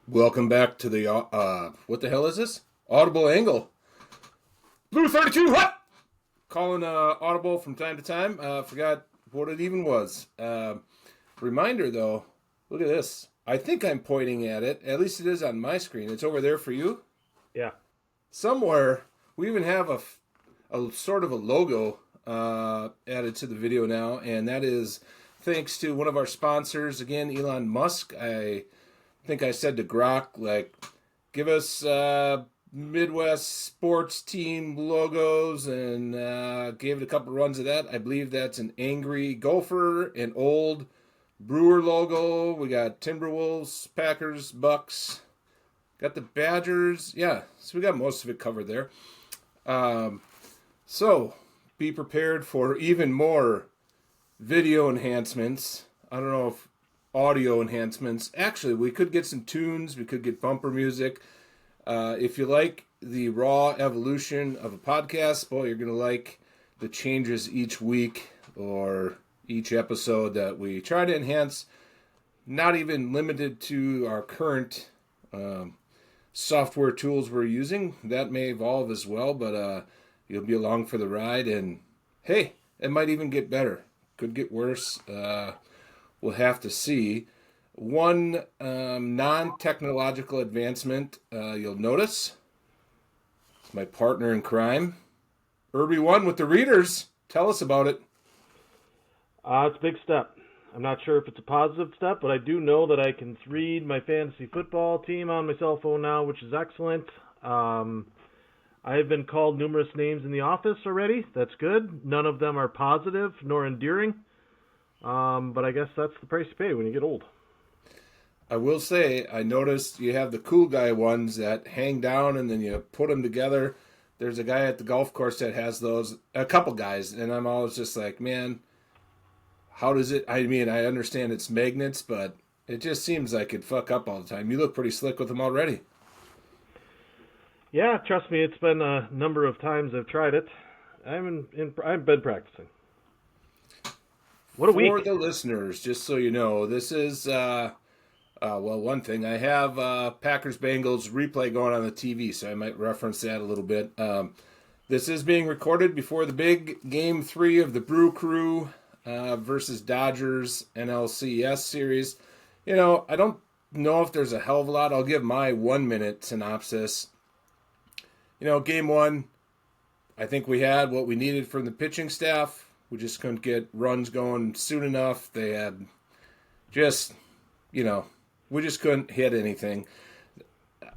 Welcome back to the what the hell is this? Audible Angle. Blue 32, what? Calling Audible from time to time. Forgot what it even was. Reminder though, look at this. I think I'm pointing at it. At least it is on my screen. It's over there for you. Yeah. Somewhere, we even have a sort of a logo added to the video now, and that is thanks to one of our sponsors, again, Elon Musk. I think I said to Grok, like, give us Midwest sports team logos, and gave it a couple runs of that. I believe that's an angry gopher, an old Brewer logo. We got Timberwolves, Packers, Bucks. Got the Badgers. Yeah, so we got most of it covered there. Um, so be prepared for even more video enhancements. I don't know if audio enhancements. Actually, we could get some tunes. We could get bumper music. If you like the raw evolution of a podcast, boy, you're going to like the changes each week or each episode that we try to enhance. Not even limited to our current software tools we're using. That may evolve as well, but you'll be along for the ride. And hey, it might even get better. Could get worse. We'll have to see. One non-technological advancement you'll notice. It's my partner in crime, Irby One with the readers. Tell us about it. It's a big step. I'm not sure if it's a positive step, but I do know that I can read my fantasy football team on my cell phone now, which is excellent. I have been called numerous names in the office already. That's good. None of them are positive nor endearing. But I guess that's the price you pay when you get old. I will say, I noticed you have the cool guy ones that hang down and then you put them together. There's a guy at the golf course that has those, a couple guys, and I'm always just like, man, how does it? I mean, I understand it's magnets, but it just seems like it'd fuck up all the time. You look pretty slick with them already. Yeah, trust me, it's been a number of times I've tried it. I've been practicing. What a For week! the listeners, just so you know, this is, well, one thing. I have Packers Bengals replay going on the TV, so I might reference that a little bit. This is being recorded before the big game 3 of the Brew Crew versus Dodgers NLCS series. You know, I don't know if there's a hell of a lot. I'll give my 1 minute synopsis. You know, game 1, I think we had what we needed from the pitching staff. We just couldn't get runs going soon enough. They had just, you know, we just couldn't hit anything.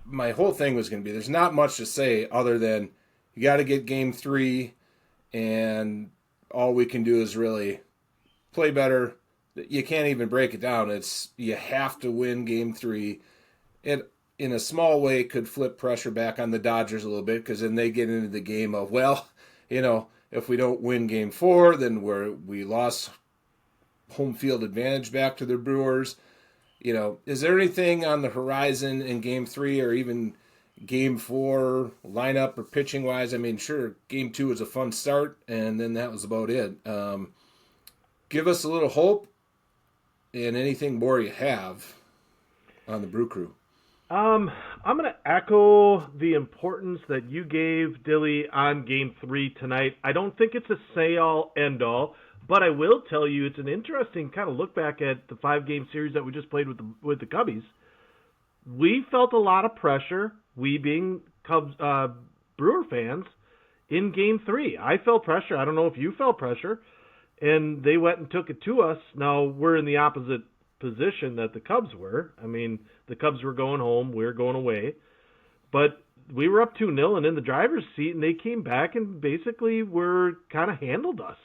My whole thing was going to be there's not much to say other than you got to get game 3, and all we can do is really play better. You can't even break it down. It's you have to win game 3. It in a small way could flip pressure back on the Dodgers a little bit because then they get into the game of, well, you know, if we don't win game 4, then we lost home field advantage back to the Brewers. You know, is there anything on the horizon in game 3 or even game 4 lineup or pitching wise? I mean, sure, game 2 was a fun start, and then that was about it. Give us a little hope and anything more you have on the Brew Crew. I'm going to echo the importance that you gave Dilly on Game 3 tonight. I don't think it's a say-all, end-all, but I will tell you it's an interesting kind of look back at the 5-game series that we just played with the Cubbies. We felt a lot of pressure, we being Cubs Brewer fans, in Game 3. I felt pressure. I don't know if you felt pressure, and they went and took it to us. Now, we're in the opposite position that the Cubs were. I mean, the Cubs were going home, we were going away. But we were up 2-0 and in the driver's seat, and they came back and basically were kind of handled us.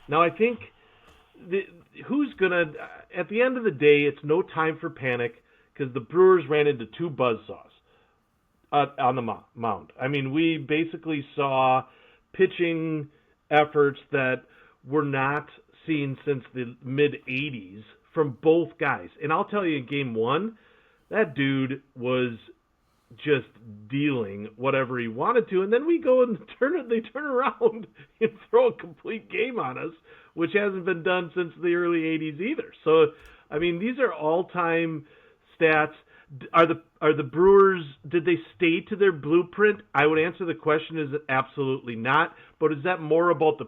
Now, I think who's going to, at the end of the day, it's no time for panic because the Brewers ran into 2 buzzsaws on the mound. I mean, we basically saw pitching efforts that were not seen since the mid-'80s from both guys. And I'll tell you, in Game 1, that dude was just dealing whatever he wanted to, and then we go and they turn around and throw a complete game on us, which hasn't been done since the early 80s either. So, I mean, these are all-time stats. Are the Brewers, did they stay to their blueprint? I would answer the question is absolutely not. But is that more about the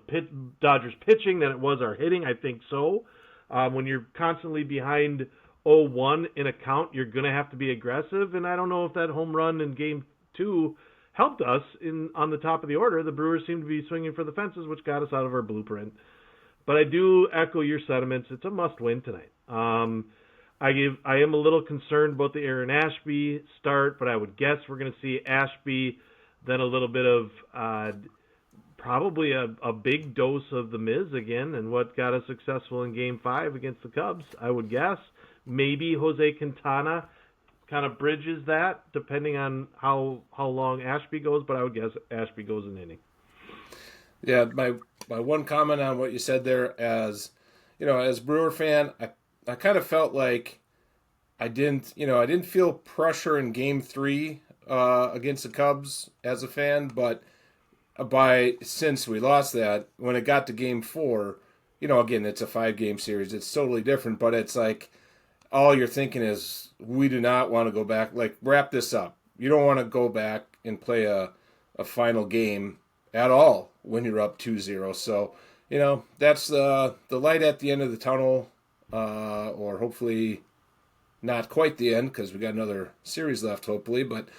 Dodgers pitching than it was our hitting? I think so. When you're constantly behind 0-1 in a count, you're going to have to be aggressive. And I don't know if that home run in Game 2 helped us on the top of the order. The Brewers seemed to be swinging for the fences, which got us out of our blueprint. But I do echo your sentiments. It's a must-win tonight. I am a little concerned about the Aaron Ashby start, but I would guess we're going to see Ashby, then a little bit of probably a big dose of the Miz again, and what got us successful in Game 5 against the Cubs. I would guess maybe Jose Quintana kind of bridges that, depending on how long Ashby goes, but I would guess Ashby goes an inning. Yeah, my one comment on what you said there, as as Brewer fan, I kind of felt like I didn't feel pressure in Game 3 against the Cubs as a fan, but since we lost that, when it got to Game 4, again, it's a 5-game series, it's totally different, but it's like all you're thinking is we do not want to go back, like wrap this up. You don't want to go back and play a final game at all when you're up 2-0. So, that's the light at the end of the tunnel, or hopefully not quite the end because we got another series left, hopefully. But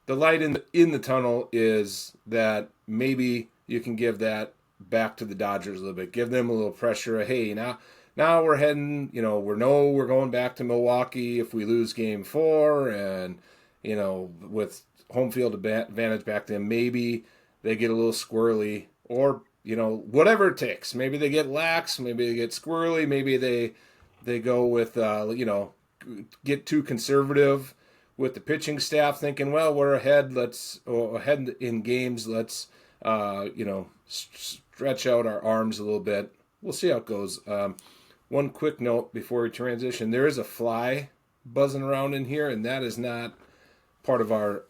the light in the tunnel is that maybe you can give that back to the Dodgers a little bit. Give them a little pressure. Hey, now we're heading, we're going back to Milwaukee if we lose Game 4, and, with home field advantage back then, maybe they get a little squirrely, or, whatever it takes. Maybe they get lax, maybe they get squirrely, maybe they go with, get too conservative with the pitching staff, thinking, well, we're ahead, ahead in games, let's, stretch out our arms a little bit. We'll see how it goes. One quick note before we transition, there is a fly buzzing around in here, and that is not part of our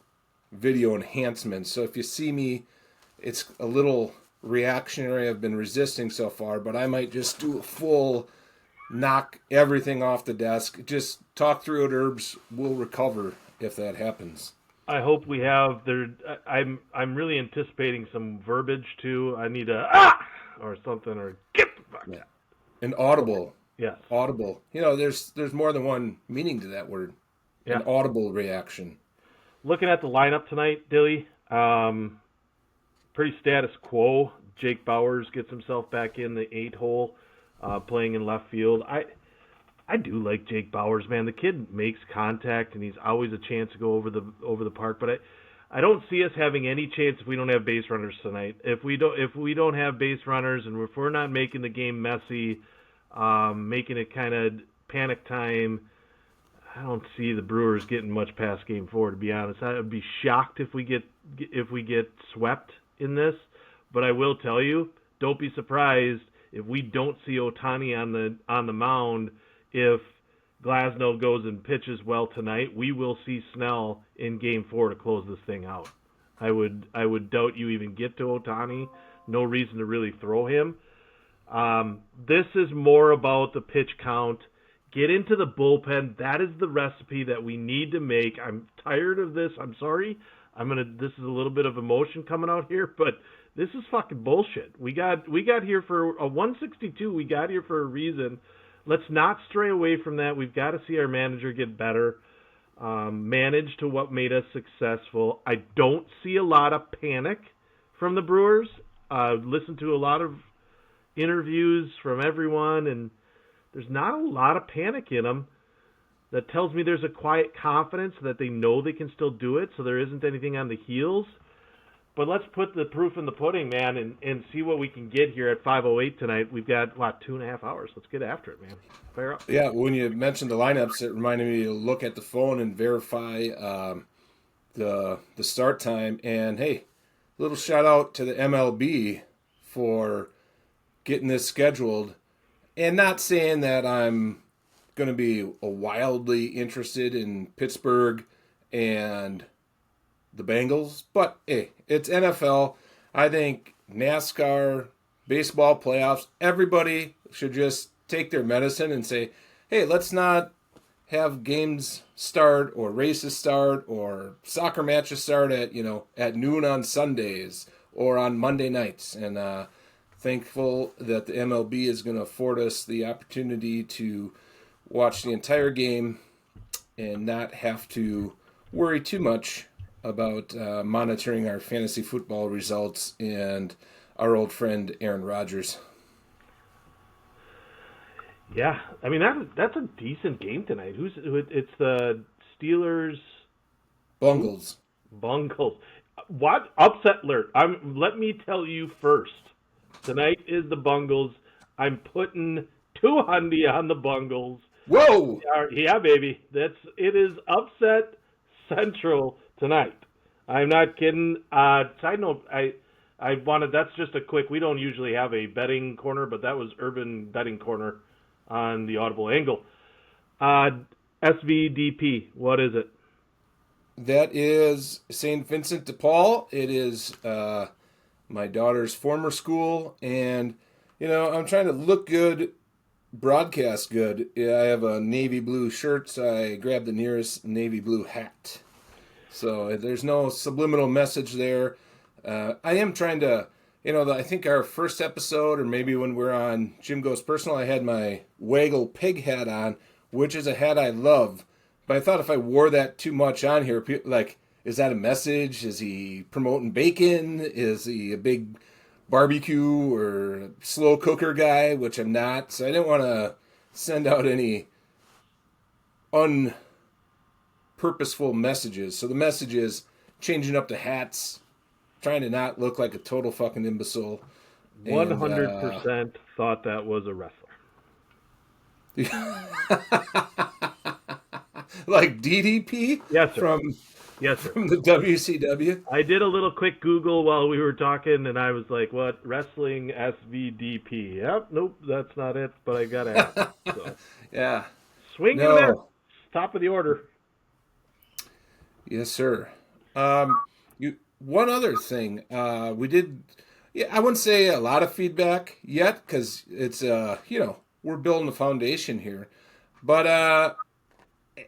video enhancements. So if you see me, it's a little reactionary. I've been resisting so far, but I might just do a full knock everything off the desk. Just talk through it, Urbs. We'll recover if that happens. I hope we have there. I'm really anticipating some verbiage too. I need or something, or get the fuck out. An audible. Yes. Audible. There's more than one meaning to that word. Yeah. An audible reaction. Looking at the lineup tonight, Dilly, pretty status quo. Jake Bauers gets himself back in the 8-hole, playing in left field. I do like Jake Bauers, man. The kid makes contact, and he's always a chance to go over the park. But I don't see us having any chance if we don't have base runners tonight. If we don't have base runners, and if we're not making the game messy, making it kind of panic time, I don't see the Brewers getting much past Game 4. To be honest, I would be shocked if we get swept in this. But I will tell you, don't be surprised if we don't see Ohtani on the mound. If Glasnow goes and pitches well tonight, we will see Snell in Game 4 to close this thing out. I would doubt you even get to Ohtani. No reason to really throw him. This is more about the pitch count. Get into the bullpen. That is the recipe that we need to make. I'm tired of this. I'm sorry. This is a little bit of emotion coming out here, but this is fucking bullshit. We got here for a 162. We got here for a reason. Let's not stray away from that. We've got to see our manager get better, manage to what made us successful. I don't see a lot of panic from the Brewers. Listened to a lot of interviews from everyone, and there's not a lot of panic in them. That tells me there's a quiet confidence that they know they can still do it, so there isn't anything on the heels. But let's put the proof in the pudding, man, and see what we can get here at 5:08 tonight. We've got, 2.5 hours. Let's get after it, man. Fire up. Yeah, when you mentioned the lineups, it reminded me to look at the phone and verify the start time. And, hey, little shout-out to the MLB for getting this scheduled. And not saying that I'm going to be wildly interested in Pittsburgh and the Bengals, but hey, it's NFL. I think NASCAR, baseball playoffs, everybody should just take their medicine and say, hey, let's not have games start or races start or soccer matches start at noon on Sundays or on Monday nights. And thankful that the MLB is going to afford us the opportunity to watch the entire game and not have to worry too much about monitoring our fantasy football results and our old friend Aaron Rodgers. Yeah, I mean that's a decent game tonight. It's the Steelers. Bungles. Bungles. What upset alert? Let me tell you first. Tonight is the Bungles. I'm putting 200 on the Bungles. Whoa! Yeah, baby. It is upset central tonight. I'm not kidding. Side note, I wanted. That's just a quick. We don't usually have a betting corner, but that was Urban Betting Corner on the Audible Angle. SVDP. What is it? That is St. Vincent de Paul. It is my daughter's former school, and I'm trying to look good, broadcast good. I have a navy blue shirt, so I grabbed the nearest navy blue hat. So there's no subliminal message there. I am trying to, I think our first episode, or maybe when we're on Jim Goes Personal, I had my Waggle pig hat on, which is a hat I love. But I thought if I wore that too much on here, like, is that a message? Is he promoting bacon? Is he a big barbecue or slow cooker guy, which I'm not? So I didn't want to send out any unpurposeful messages. So the message is changing up the hats, trying to not look like a total fucking imbecile. 100% thought that was a wrestler. Like DDP? Yes, sir. Yes, sir. From the WCW? I did a little quick Google while we were talking, and I was like, what? Wrestling SVDP. Yep, nope, that's not it, but I got to ask. So. Yeah. Swing and miss. Top of the order. Yes, sir. One other thing. We did, I wouldn't say a lot of feedback yet, because it's, we're building a foundation here. But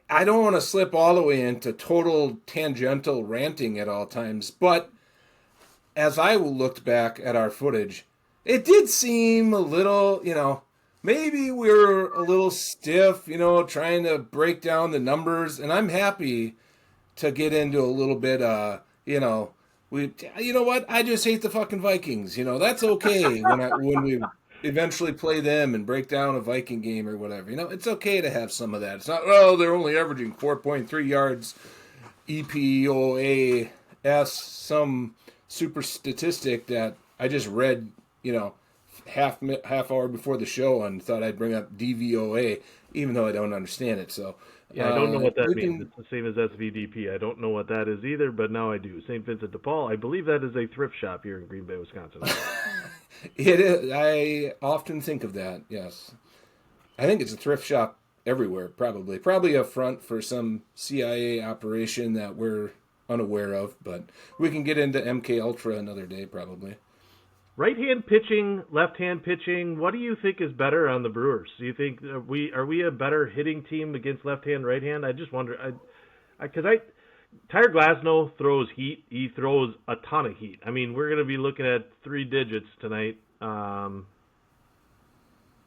I don't want to slip all the way into total tangential ranting at all times, but as I looked back at our footage, it did seem a little, maybe we were a little stiff, trying to break down the numbers, and I'm happy to get into a little bit, you know what? I just hate the fucking Vikings. That's okay when we eventually play them and break down a Viking game or whatever. It's okay to have some of that. It's not, they're only averaging 4.3 yards EPOAS, some super statistic that I just read, half hour before the show and thought I'd bring up DVOA, even though I don't understand it. So yeah, I don't know what that means. It's the same as SVDP. I don't know what that is either, but now I do. St. Vincent de Paul, I believe that is a thrift shop here in Green Bay, Wisconsin. It is. I often think of that, yes. I think it's a thrift shop everywhere, probably. Probably a front for some CIA operation that we're unaware of, but we can get into MK Ultra another day, probably. Right-hand pitching, left-hand pitching, what do you think is better on the Brewers? Do you think are we a better hitting team against left-hand, right-hand? I just wonder, because Tyler Glasnow throws heat. He throws a ton of heat. I mean, we're going to be looking at 3 digits tonight. Do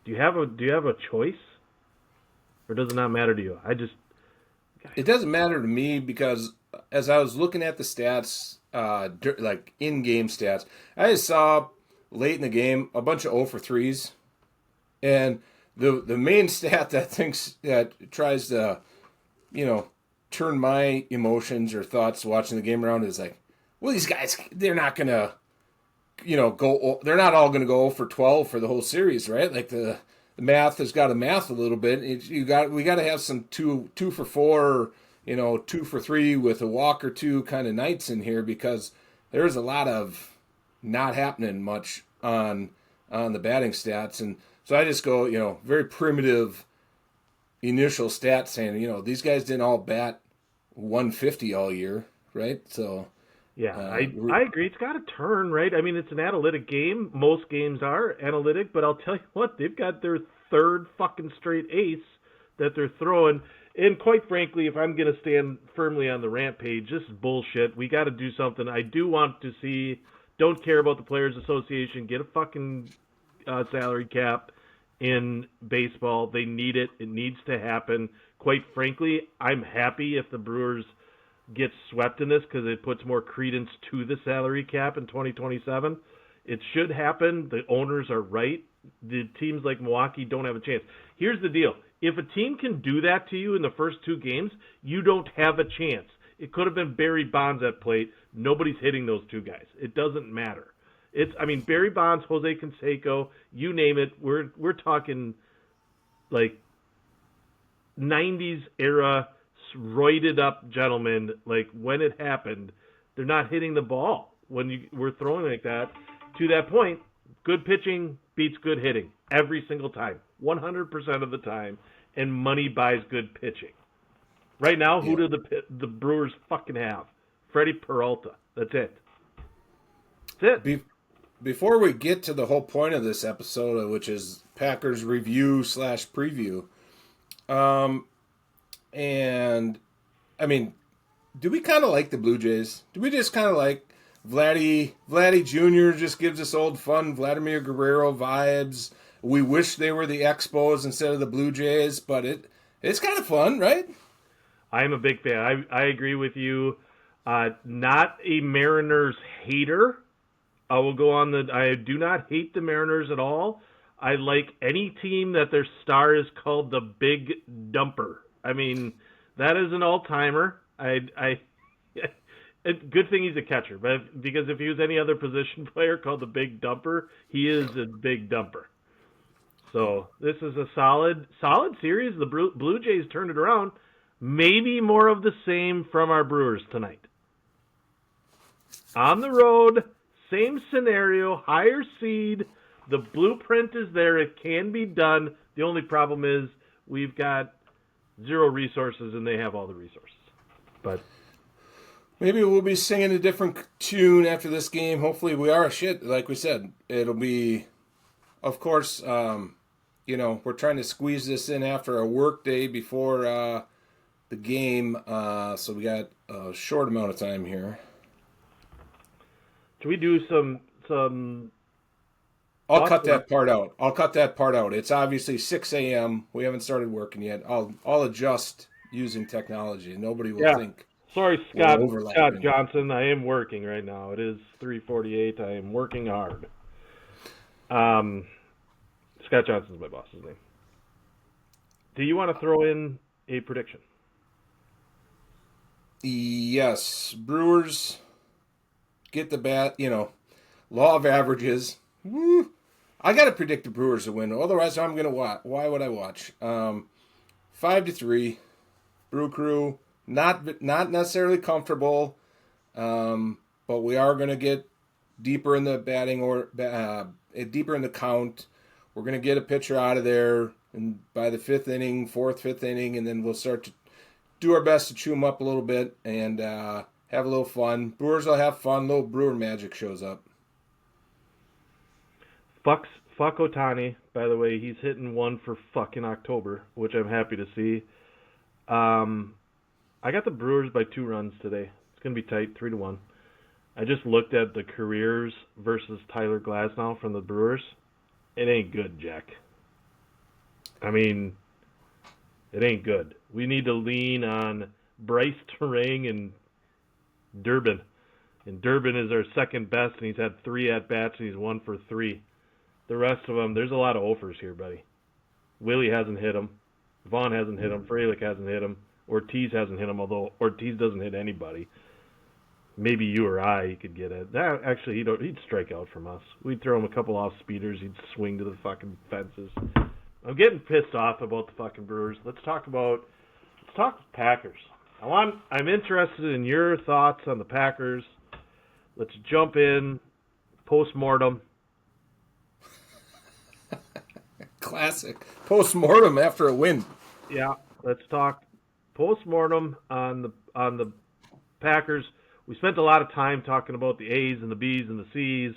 you have a choice, or does it not matter to you? It doesn't matter to me because as I was looking at the stats, like in-game stats, I just saw late in the game a bunch of 0 for 3s, and the main stat that tries to, turn my emotions or thoughts watching the game around is like, well, these guys, they're not gonna, go. They're not all gonna go 0 for 12 for the whole series, right? Like the math has got to math a little bit. We got to have some 2 for 4, 2 for 3 with a walk or 2 kind of nights in here, because there's a lot of not happening much on the batting stats, and so I just go, very primitive initial stats saying, these guys didn't all bat 150 all year, right? So yeah, I agree. It's got to turn, right? I mean, it's an analytic game. Most games are analytic, but I'll tell you what, they've got their 3rd fucking straight ace that they're throwing. And quite frankly, if I'm going to stand firmly on the rampage, this is bullshit. We got to do something. I do want to see, don't care about the Players Association, get a fucking salary cap in baseball. They need it. It needs to happen. Quite frankly, I'm happy if the Brewers get swept in this because it puts more credence to the salary cap in 2027. It should happen. The owners are right. The teams like Milwaukee don't have a chance. Here's the deal. If a team can do that to you in the first two games, you don't have a chance. It could have been Barry Bonds at plate. Nobody's hitting those two guys. It doesn't matter. Barry Bonds, Jose Canseco, you name it. We're talking like 90s era roided up gentlemen. Like when it happened, they're not hitting the ball when we're throwing like that. To that point, good pitching beats good hitting every single time, 100% of the time, and money buys good pitching. Right now, who do the Brewers fucking have? Freddie Peralta. That's it. That's it. Before we get to the whole point of this episode, which is Packers review / preview, and I mean, do we kind of like the Blue Jays? Do we just kind of like Vladdy Jr. just gives us old fun Vladimir Guerrero vibes? We wish they were the Expos instead of the Blue Jays, but it's kind of fun, right? I'm a big fan. I agree with you. Not a Mariners hater. I will go on I do not hate the Mariners at all. I like any team that their star is called the Big Dumper. I mean, that is an all-timer. Good thing he's a catcher, but because if he was any other position player called the Big Dumper, he is a Big Dumper. So this is a solid series. The Blue Jays turned it around. Maybe more of the same from our Brewers tonight. On the road, same scenario, higher seed. The blueprint is there. It can be done. The only problem is we've got zero resources and they have all the resources. But maybe we'll be singing a different tune after this game. Hopefully we are. Shit, like we said, it'll be, of course, we're trying to squeeze this in after a work day before the game. So we got a short amount of time here. Should we do some I'll cut that part out. It's obviously 6 a.m. We haven't started working yet. I'll adjust using technology. Nobody will think. Sorry, Scott Johnson. I am working right now. It is 3:48. I am working hard. Scott Johnson's my boss's name. Do you want to throw in a prediction? Yes. Brewers get the bat, law of averages. Woo. I got to predict the Brewers to win. Otherwise, I'm going to watch. Why would I watch? 5-3. Brew Crew, not necessarily comfortable, but we are going to get deeper in the batting or deeper in the count. We're going to get a pitcher out of there and by the fifth inning, fifth inning, and then we'll start to do our best to chew them up a little bit and have a little fun. Brewers will have fun. Little Brewer magic shows up. Fuck Ohtani, by the way. He's hitting one for fucking October, which I'm happy to see. I got the Brewers by 2 runs today. It's going to be tight, 3-1. I just looked at the careers versus Tyler Glasnow from the Brewers. It ain't good, Jack. I mean, it ain't good. We need to lean on Bryce Terang and Durbin. And Durbin is our second best, and he's had 3 at-bats, and he's 1 for 3. The rest of them, there's a lot of offers here, buddy. Willie hasn't hit him. Vaughn hasn't hit him. Frelick hasn't hit him. Ortiz hasn't hit him, although Ortiz doesn't hit anybody. Maybe you or I could get it. Actually, he'd strike out from us. We'd throw him a couple off speeders. He'd swing to the fucking fences. I'm getting pissed off about the fucking Brewers. Let's talk Packers. I'm interested in your thoughts on the Packers. Let's jump in. Post-mortem. Classic. Post-mortem after a win. Yeah, let's talk post-mortem on the Packers. We spent a lot of time talking about the A's and the B's and the C's.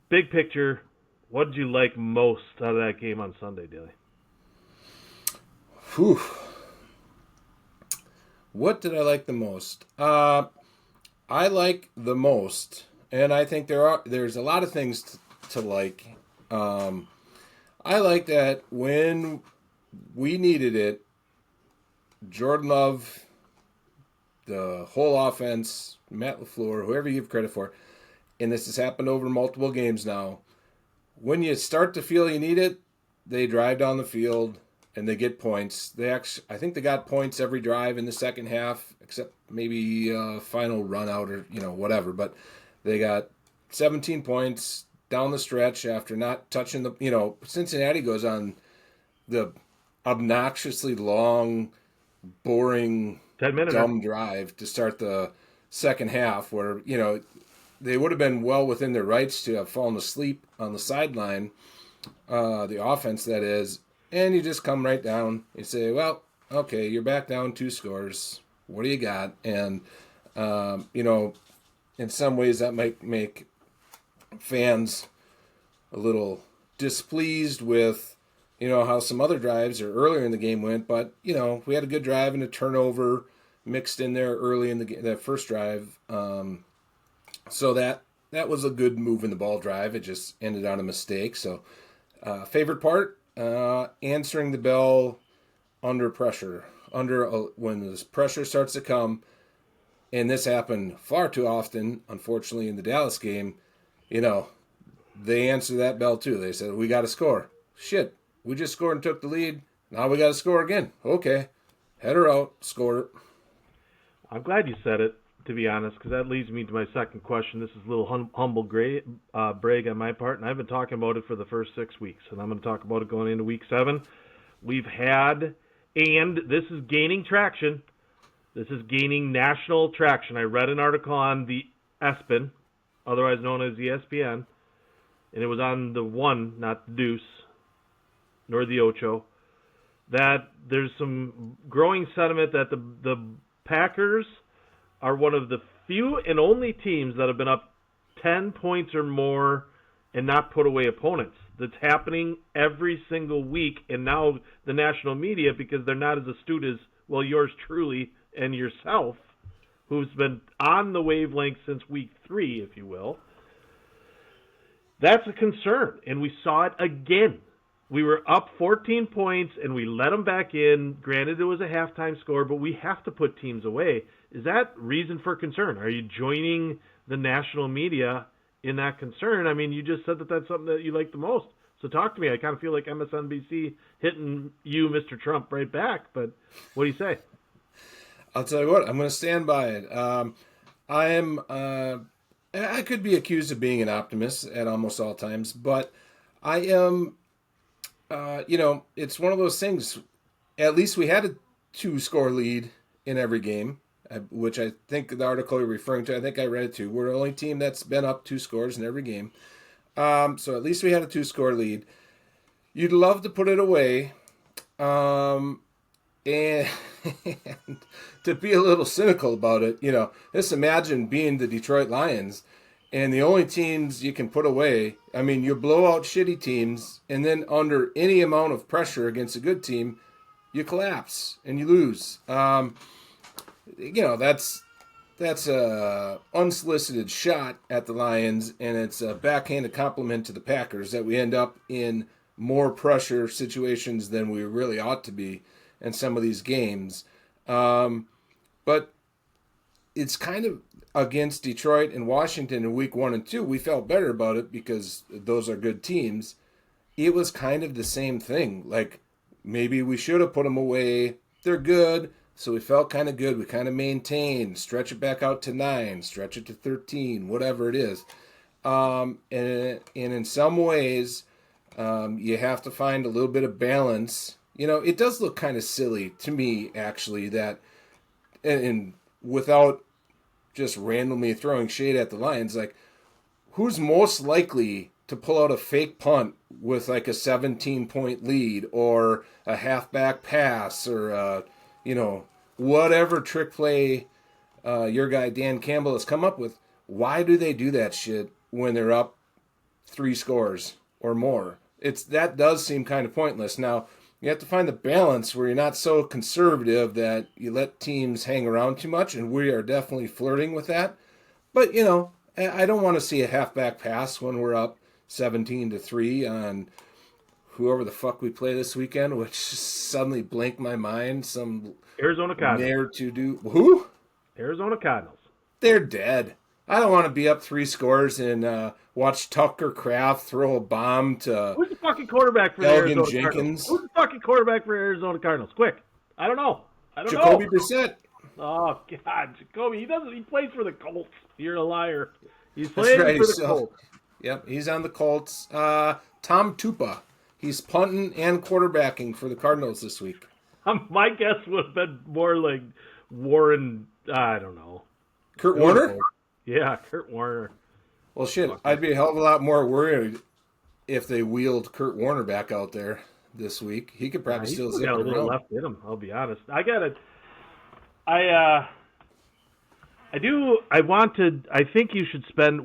Big picture, what did you like most out of that game on Sunday, Dilly? Whew. What did I like the most? I like the most, and I think there's a lot of things to like. Um, I like that when we needed it, Jordan Love, the whole offense, Matt LaFleur, whoever you give credit for, and this has happened over multiple games now. When you start to feel you need it, they drive down the field and they get points. I think they got points every drive in the second half, except maybe final run out or whatever. But they got 17 points down the stretch after not touching the. Cincinnati goes on the obnoxiously long, boring, 10 minute. dumb drive to start the second half, where they would have been well within their rights to have fallen asleep on the sideline, the offense that is, and you just come right down. You say, well, okay, you're back down 2 scores. What do you got? And, in some ways that might make fans a little displeased with, how some other drives or earlier in the game went. But, we had a good drive and a turnover mixed in there early in the first drive. So that was a good move in the ball drive. It just ended on a mistake. So, favorite part, answering the bell under pressure, when the pressure starts to come, and this happened far too often, unfortunately, in the Dallas game. They answered that bell too. They said, "We got to score." Shit, we just scored and took the lead. Now we got to score again. Okay, head her out, score. I'm glad you said it, to be honest, because that leads me to my second question. This is a little humble brag on my part, and I've been talking about it for the first 6 weeks, and I'm going to talk about it going into week 7. We've had, and this is gaining traction, this is gaining national traction. I read an article on the ESPN, otherwise known as ESPN, and it was on the one, not the deuce, nor the ocho, that there's some growing sentiment that the Packers are one of the few and only teams that have been up 10 points or more and not put away opponents. That's happening every single week, and now the national media, because they're not as astute as, well, yours truly and yourself, who's been on the wavelength since week 3, if you will, that's a concern, and we saw it again. We were up 14 points, and we let them back in. Granted, it was a halftime score, but we have to put teams away. Is that reason for concern? Are you joining the national media in that concern? I mean, you just said that that's something that you like the most. So talk to me. I kind of feel like MSNBC hitting you, Mr. Trump, right back. But what do you say? I'll tell you what. I'm going to stand by it. I am. I could be accused of being an optimist at almost all times, but I am. It's one of those things. At least we had a 2-score lead in every game, which I think the article you're referring to, I think I read it too. We're the only team that's been up 2 scores in every game. So at least we had a 2-score lead. You'd love to put it away. And to be a little cynical about it, just imagine being the Detroit Lions and the only teams you can put away. I mean, you blow out shitty teams, and then under any amount of pressure against a good team, you collapse and you lose. That's a unsolicited shot at the Lions, and it's a backhanded compliment to the Packers that we end up in more pressure situations than we really ought to be in some of these games. But it's kind of against Detroit and Washington in week 1 and 2. We felt better about it because those are good teams. It was kind of the same thing. Like, maybe we should have put them away. They're good. So we felt kind of good. We kind of maintained, stretch it back out to 9, stretch it to 13, whatever it is. And in some ways, you have to find a little bit of balance. It does look kind of silly to me, actually, that, and without just randomly throwing shade at the Lions, like, who's most likely to pull out a fake punt with like a 17-point lead or a halfback pass or whatever trick play your guy Dan Campbell has come up with? Why do they do that shit when they're up 3 scores or more? That does seem kind of pointless. Now, You have to find the balance where you're not so conservative that you let teams hang around too much, and we are definitely flirting with that. But I don't want to see a halfback pass when we're up 17-3 on whoever the fuck we play this weekend, which suddenly blanked my mind. Some Arizona Cardinals. ne'er to do who? Arizona Cardinals. They're dead. I don't want to be up 3 scores and watch Tucker Kraft throw a bomb to Who's the fucking quarterback for the Elgin Arizona Jenkins. Cardinals? Who's the fucking quarterback for Arizona Cardinals? Quick. I don't know. Jacoby Brissett. Oh, God. Jacoby. He plays for the Colts. You're a liar. He's playing for the Colts. Yep, he's on the Colts. Tom Tupa. He's punting and quarterbacking for the Cardinals this week. My guess would have been more like Warren, I don't know. Kurt Warner? Yeah, Kurt Warner. Well, shit, I'd be a hell of a lot more worried if they wheeled Kurt Warner back out there this week. He could probably still zip it around. Got a little left in him, I'll be honest. I think we should spend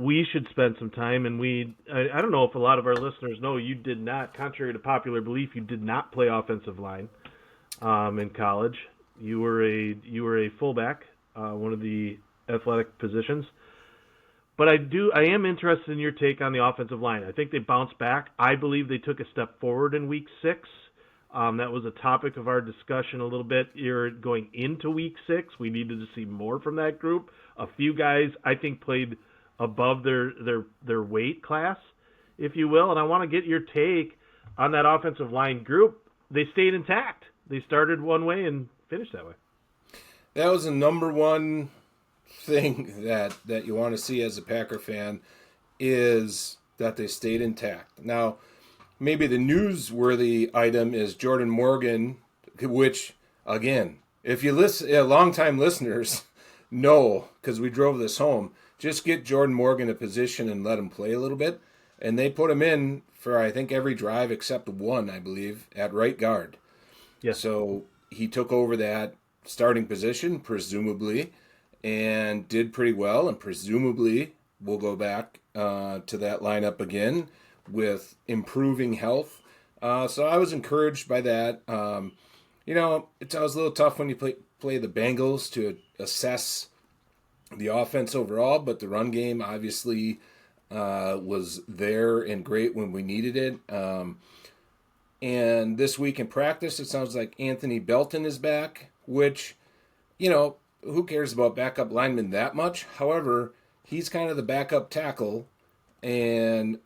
some time, and I don't know if a lot of our listeners know, you did not, contrary to popular belief, you did not play offensive line in college. You were a fullback, one of the athletic positions. But I am interested in your take on the offensive line. I think they bounced back. I believe they took a step forward in week 6. That was a topic of our discussion a little bit. You're going into week 6. We needed to see more from that group. A few guys, I think, played above their weight class, if you will. And I want to get your take on that offensive line group. They stayed intact. They started one way and finished that way. That was the number one thing that you want to see as a Packer fan, is that they stayed intact. Now, maybe the newsworthy item is Jordan Morgan, which, again, if you listen, longtime listeners know, because we drove this home, just get Jordan Morgan a position and let him play a little bit. And they put him in for, I think, every drive except one, I believe, at right guard. Yes. So he took over that starting position, presumably, and did pretty well, and presumably will go back to that lineup again with improving health. So I was encouraged by that. It's always a little tough when you play the Bengals to assess the offense overall, but the run game obviously was there and great when we needed it. And this week in practice, it sounds like Anthony Belton is back, which, who cares about backup linemen that much? However, he's kind of the backup tackle. And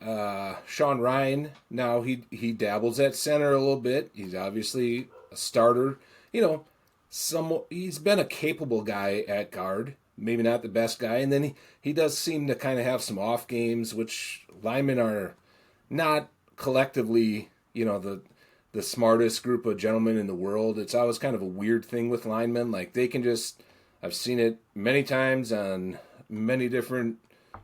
Sean Ryan, now he dabbles at center a little bit. He's obviously a starter. He's been a capable guy at guard. Maybe not the best guy. And then he does seem to kind of have some off games, which linemen are not collectively, the smartest group of gentlemen in the world. It's always kind of a weird thing with linemen. Like, they can just, I've seen it many times on many different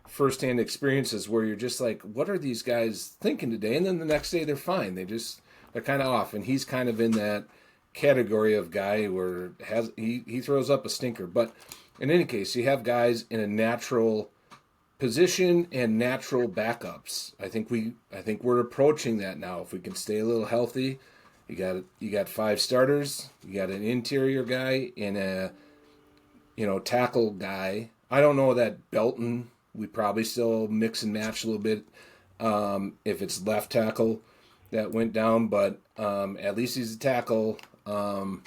firsthand experiences where you're just like, what are these guys thinking today? And then the next day they're fine. They're kind of off. And he's kind of in that category of guy where he throws up a stinker. But in any case, you have guys in a natural position and natural backups. I think we're approaching that now. If we can stay a little healthy, you got 5 starters, you got an interior guy and a tackle guy. I don't know that Belton, we probably still mix and match a little bit if it's left tackle that went down, but at least he's a tackle. We'll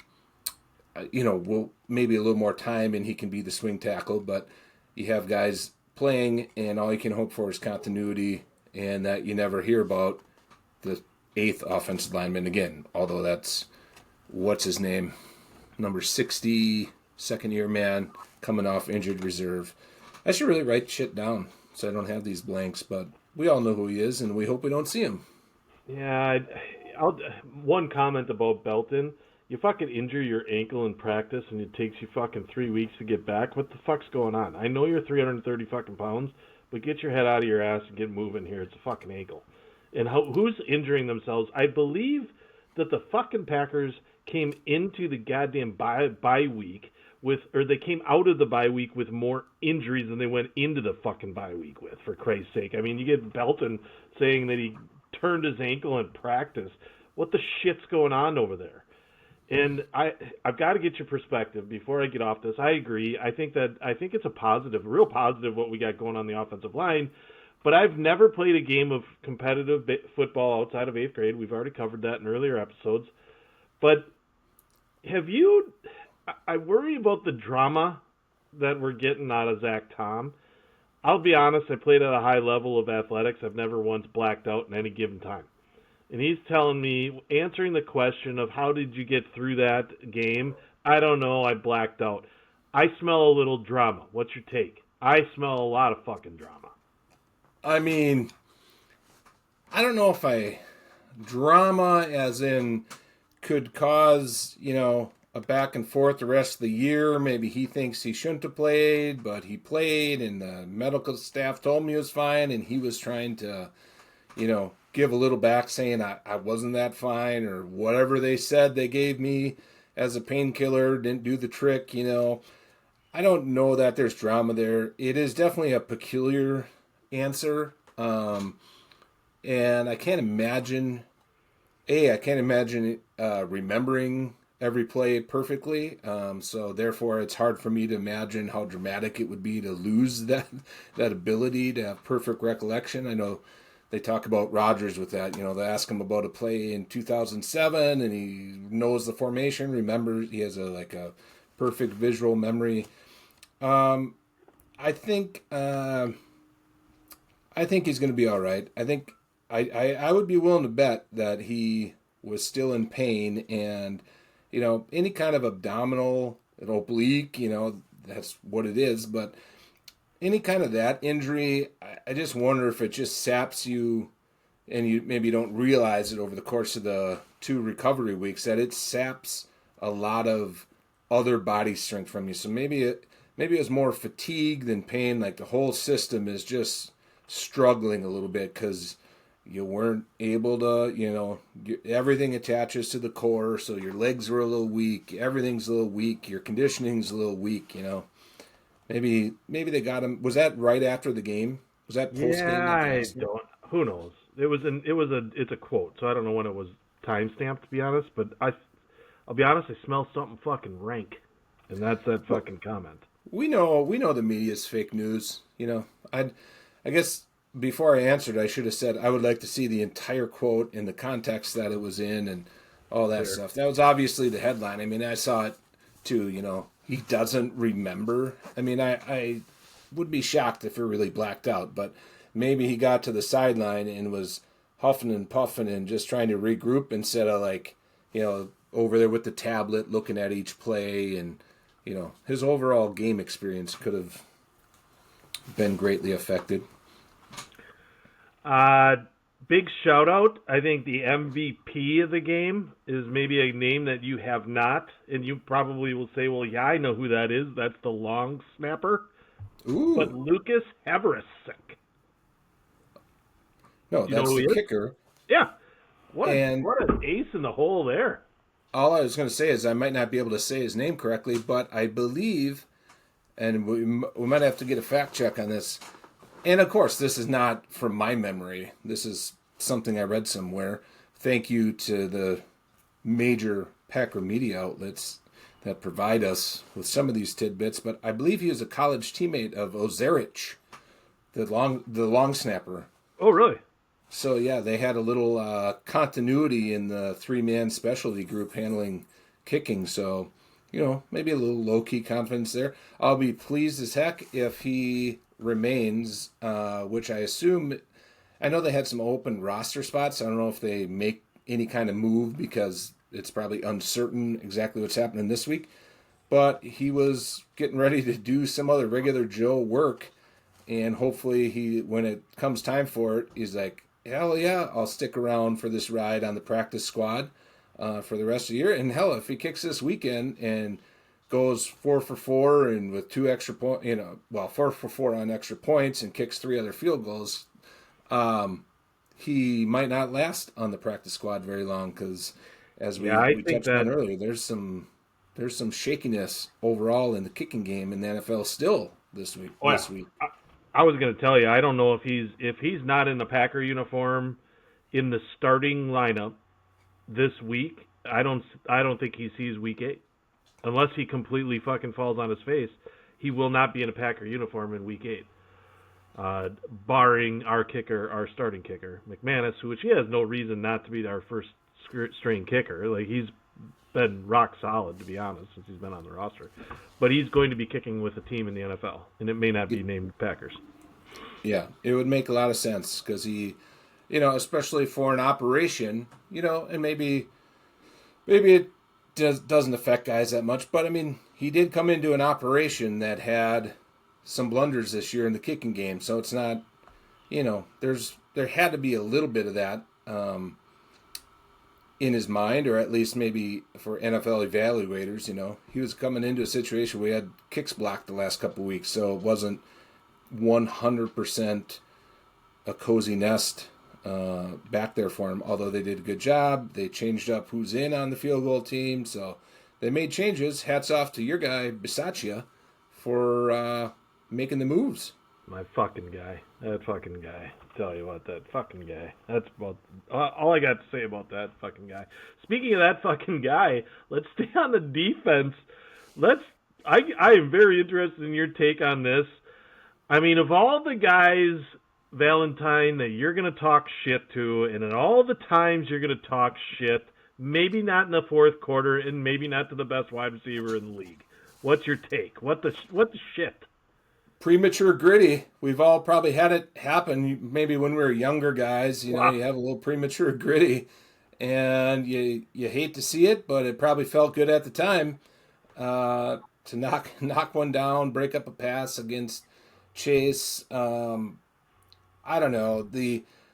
maybe a little more time and he can be the swing tackle, but you have guys playing and all you can hope for is continuity, and that you never hear about the 8th offensive lineman again, although that's, what's his name? Number 60, second-year man, coming off injured reserve. I should really write shit down so I don't have these blanks, but we all know who he is, and we hope we don't see him. Yeah, one comment about Belton. You fucking injure your ankle in practice and it takes you fucking 3 weeks to get back. What the fuck's going on? I know you're 330 fucking pounds, but get your head out of your ass and get moving here. It's a fucking ankle. And who's injuring themselves? I believe that the fucking Packers came into the goddamn bye week they came out of the bye week with more injuries than they went into the fucking bye week with, for Christ's sake. I mean, you get Belton saying that he turned his ankle in practice. what the shit's going on over there? And I've got to get your perspective before I get off this. I agree. I think it's a positive, real positive, what we got going on the offensive line. But I've never played a game of competitive football outside of 8th grade. We've already covered that in earlier episodes. But have you? I worry about the drama that we're getting out of Zach Tom. I'll be honest. I played at a high level of athletics. I've never once blacked out in any given time. And he's telling me, answering the question of how did you get through that game, I don't know, I blacked out. I smell a little drama. What's your take? I smell a lot of fucking drama. I mean, I don't know if drama as in could cause, a back and forth the rest of the year. Maybe he thinks he shouldn't have played, but he played and the medical staff told him he was fine and he was trying to, give a little back saying I wasn't that fine or whatever they said they gave me as a painkiller didn't do the trick, I don't know that there's drama there. It is definitely a peculiar answer. And I can't imagine, remembering every play perfectly. So therefore it's hard for me to imagine how dramatic it would be to lose that ability to have perfect recollection. I know they talk about Rodgers with that. They ask him about a play in 2007 and he knows the formation, remembers, he has a perfect visual memory. I think he's going to be all right. I think I would be willing to bet that he was still in pain and, any kind of abdominal, an oblique, that's what it is. But any kind of that injury, I just wonder if it just saps you and you maybe don't realize it over the course of the 2 recovery weeks that it saps a lot of other body strength from you. So maybe it was more fatigue than pain. Like the whole system is just struggling a little bit because you weren't able to, everything attaches to the core. So your legs were a little weak. Everything's a little weak. Your conditioning's a little weak, Maybe they got him. Was that right after the game? Was that post game? Yeah, I don't. Who knows? It's a quote, so I don't know when it was timestamped, to be honest. But I'll be honest, I smell something fucking rank, and that's that fucking comment. We know the media's fake news. I guess before I answered, I should have said I would like to see the entire quote in the context that it was in and all that stuff. That was obviously the headline. I mean, I saw it too. He doesn't remember. I mean, I would be shocked if it really blacked out, but maybe he got to the sideline and was huffing and puffing and just trying to regroup instead of over there with the tablet looking at each play, and his overall game experience could have been greatly affected. Big shout out. I think the MVP of the game is maybe a name that you have not, and you probably will say, well, yeah, I know who that is. That's the long snapper. Ooh. But Lucas Habersick. No, that's the kicker. Yeah. What an ace in the hole there. All I was going to say is I might not be able to say his name correctly, but I believe, and we might have to get a fact check on this. And of course, this is not from my memory. This is something I read somewhere. Thank you to the major Packer media outlets that provide us with some of these tidbits. But I believe he was a college teammate of Ozerich, the long snapper. Oh, really? So yeah, they had a little continuity in the 3-man specialty group handling kicking. So maybe a little low key confidence there. I'll be pleased as heck if he remains, which I assume. I know they had some open roster spots. I don't know if they make any kind of move because it's probably uncertain exactly what's happening this week. But he was getting ready to do some other regular Joe work, and hopefully when it comes time for it, he's like, hell yeah, I'll stick around for this ride on the practice squad for the rest of the year. And hell, if he kicks this weekend and goes 4 for 4 and with 2 extra points, 4 for 4 on extra points and kicks 3 other field goals, he might not last on the practice squad very long because, as we touched on earlier, there's some shakiness overall in the kicking game in the NFL still this week. I was going to tell you, I don't know if he's not in the Packer uniform in the starting lineup this week, I don't think he sees week 8 unless he completely fucking falls on his face. He will not be in a Packer uniform in week 8. Barring our starting kicker, McManus, which he has no reason not to be our first string kicker. Like, he's been rock solid, to be honest, since he's been on the roster. But he's going to be kicking with a team in the NFL, and it may not be named Packers. Yeah, it would make a lot of sense because he, especially for an operation, and maybe it doesn't affect guys that much. But, I mean, he did come into an operation that had some blunders this year in the kicking game. So it's not, there had to be a little bit of that in his mind, or at least maybe for NFL evaluators. He was coming into a situation where he had kicks blocked the last couple of weeks, so it wasn't 100% a cozy nest back there for him. Although they did a good job, they changed up who's in on the field goal team, so they made changes. Hats off to your guy Bisaccia for making the moves. My fucking guy. That fucking guy. Tell you what, that fucking guy. That's about all I got to say about that fucking guy. Speaking of that fucking guy, let's stay on the defense. I am very interested in your take on this. I mean, of all the guys, Valentine, that you're going to talk shit to, and in all the times you're going to talk shit, maybe not in the fourth quarter, and maybe not to the best wide receiver in the league. What's your take? What the shit? Premature gritty. We've all probably had it happen. Maybe when we were younger guys, you have a little premature gritty, and you hate to see it, but it probably felt good at the time to knock one down, break up a pass against Chase. I don't know.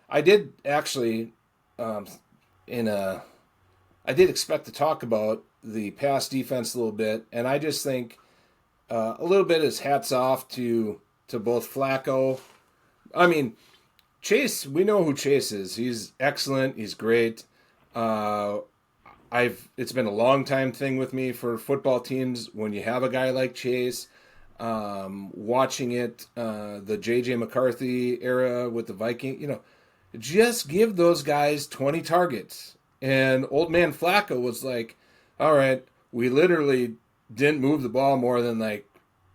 I did actually I did expect to talk about the pass defense a little bit, and I just think a little bit is hats off to both Flacco. I mean, Chase, we know who Chase is. He's excellent. He's great. It's been a long time thing with me for football teams when you have a guy like Chase. Watching it, the J.J. McCarthy era with the Vikings, just give those guys 20 targets. And old man Flacco was like, all right, we literally didn't move the ball more than like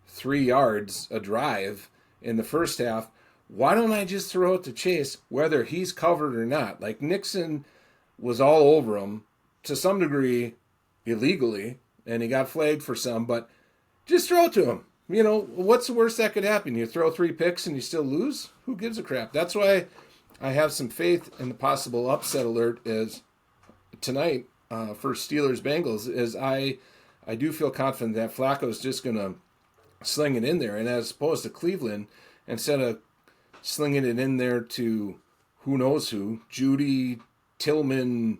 3 yards a drive in the first half. Why don't I just throw it to Chase, whether he's covered or not? Like, Nixon was all over him to some degree illegally, and he got flagged for some, but just throw it to him. What's the worst that could happen? You throw 3 picks and you still lose? Who gives a crap? That's why I have some faith in the possible upset alert is tonight for Steelers-Bengals, is I do feel confident that Flacco's just going to sling it in there. And as opposed to Cleveland, instead of slinging it in there to who knows who, Judy, Tillman,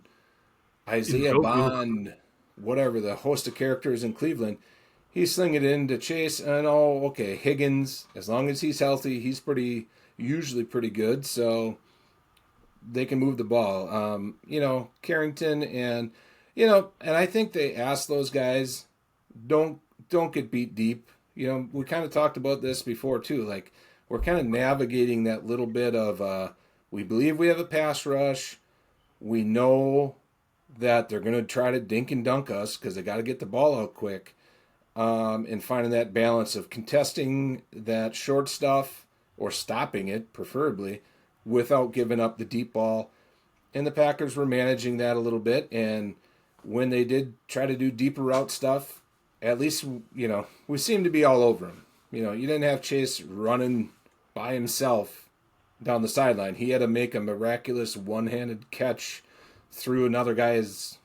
Isaiah Bond, whatever, the host of characters in Cleveland, he's slinging it into Chase. And, okay, Higgins, as long as he's healthy, he's usually pretty good. So they can move the ball. Carrington and I think they asked those guys, don't get beat deep. We kind of talked about this before too. Like, we're kind of navigating that little bit of we believe we have a pass rush. We know that they're going to try to dink and dunk us because they got to get the ball out quick. And finding that balance of contesting that short stuff or stopping it, preferably, without giving up the deep ball. And the Packers were managing that a little bit. And when they did try to do deeper route stuff, at least, we seemed to be all over him. You didn't have Chase running by himself down the sideline. He had to make a miraculous one-handed catch through another guy's,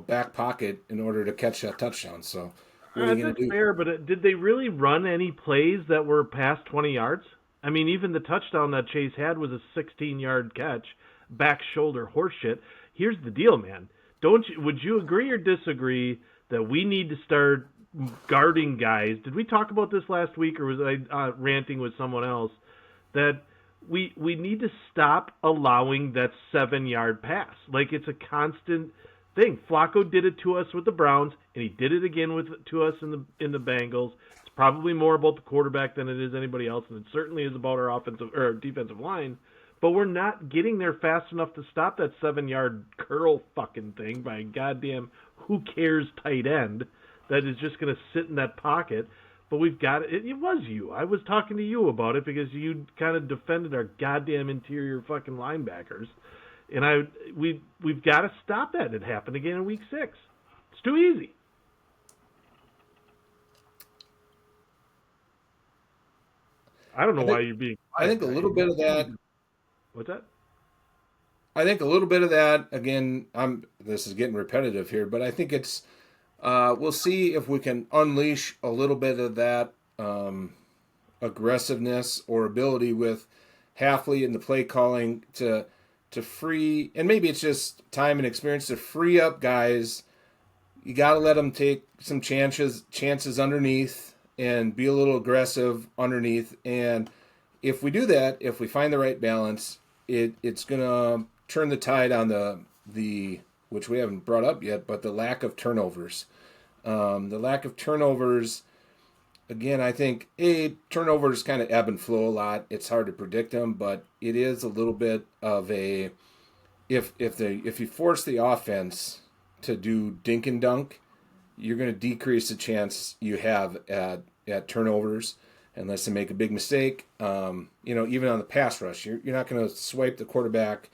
back pocket in order to catch that touchdown. So what are you going to do? That's fair, but did they really run any plays that were past 20 yards? I mean, even the touchdown that Chase had was a 16-yard catch, back shoulder horseshit. Here's the deal, man. Would you agree or disagree that we need to start guarding guys? Did we talk about this last week, or was I ranting with someone else? That we need to stop allowing that 7-yard pass. Like, it's a constant thing. Flacco did it to us with the Browns, and he did it again to us in the Bengals. It's probably more about the quarterback than it is anybody else, and it certainly is about our offensive or defensive line. but we're not getting there fast enough to stop that 7-yard curl fucking thing by a goddamn who cares tight end that is just going to sit in that pocket. But we've got it. It was you. I was talking to you about it because you kind of defended our goddamn interior fucking linebackers, and we've got to stop that. It happened again in week 6. It's too easy. I don't know why you're being I think a little bit of that. What's that? I think a little bit of that. Again, this is getting repetitive here, but I think it's. We'll see if we can unleash a little bit of that aggressiveness or ability with Halfley in the play calling to free, and maybe it's just time and experience to free up guys. You got to let them take some chances underneath and be a little aggressive underneath. And if we do that, if we find the right balance, it's gonna turn the tide on the which we haven't brought up yet, but the lack of turnovers. The lack of turnovers, again, I think, turnovers kind of ebb and flow a lot. It's hard to predict them, but it is a little bit of a, if you force the offense to do dink and dunk, you're going to decrease the chance you have at turnovers unless they make a big mistake. Even on the pass rush, you're not going to swipe the quarterback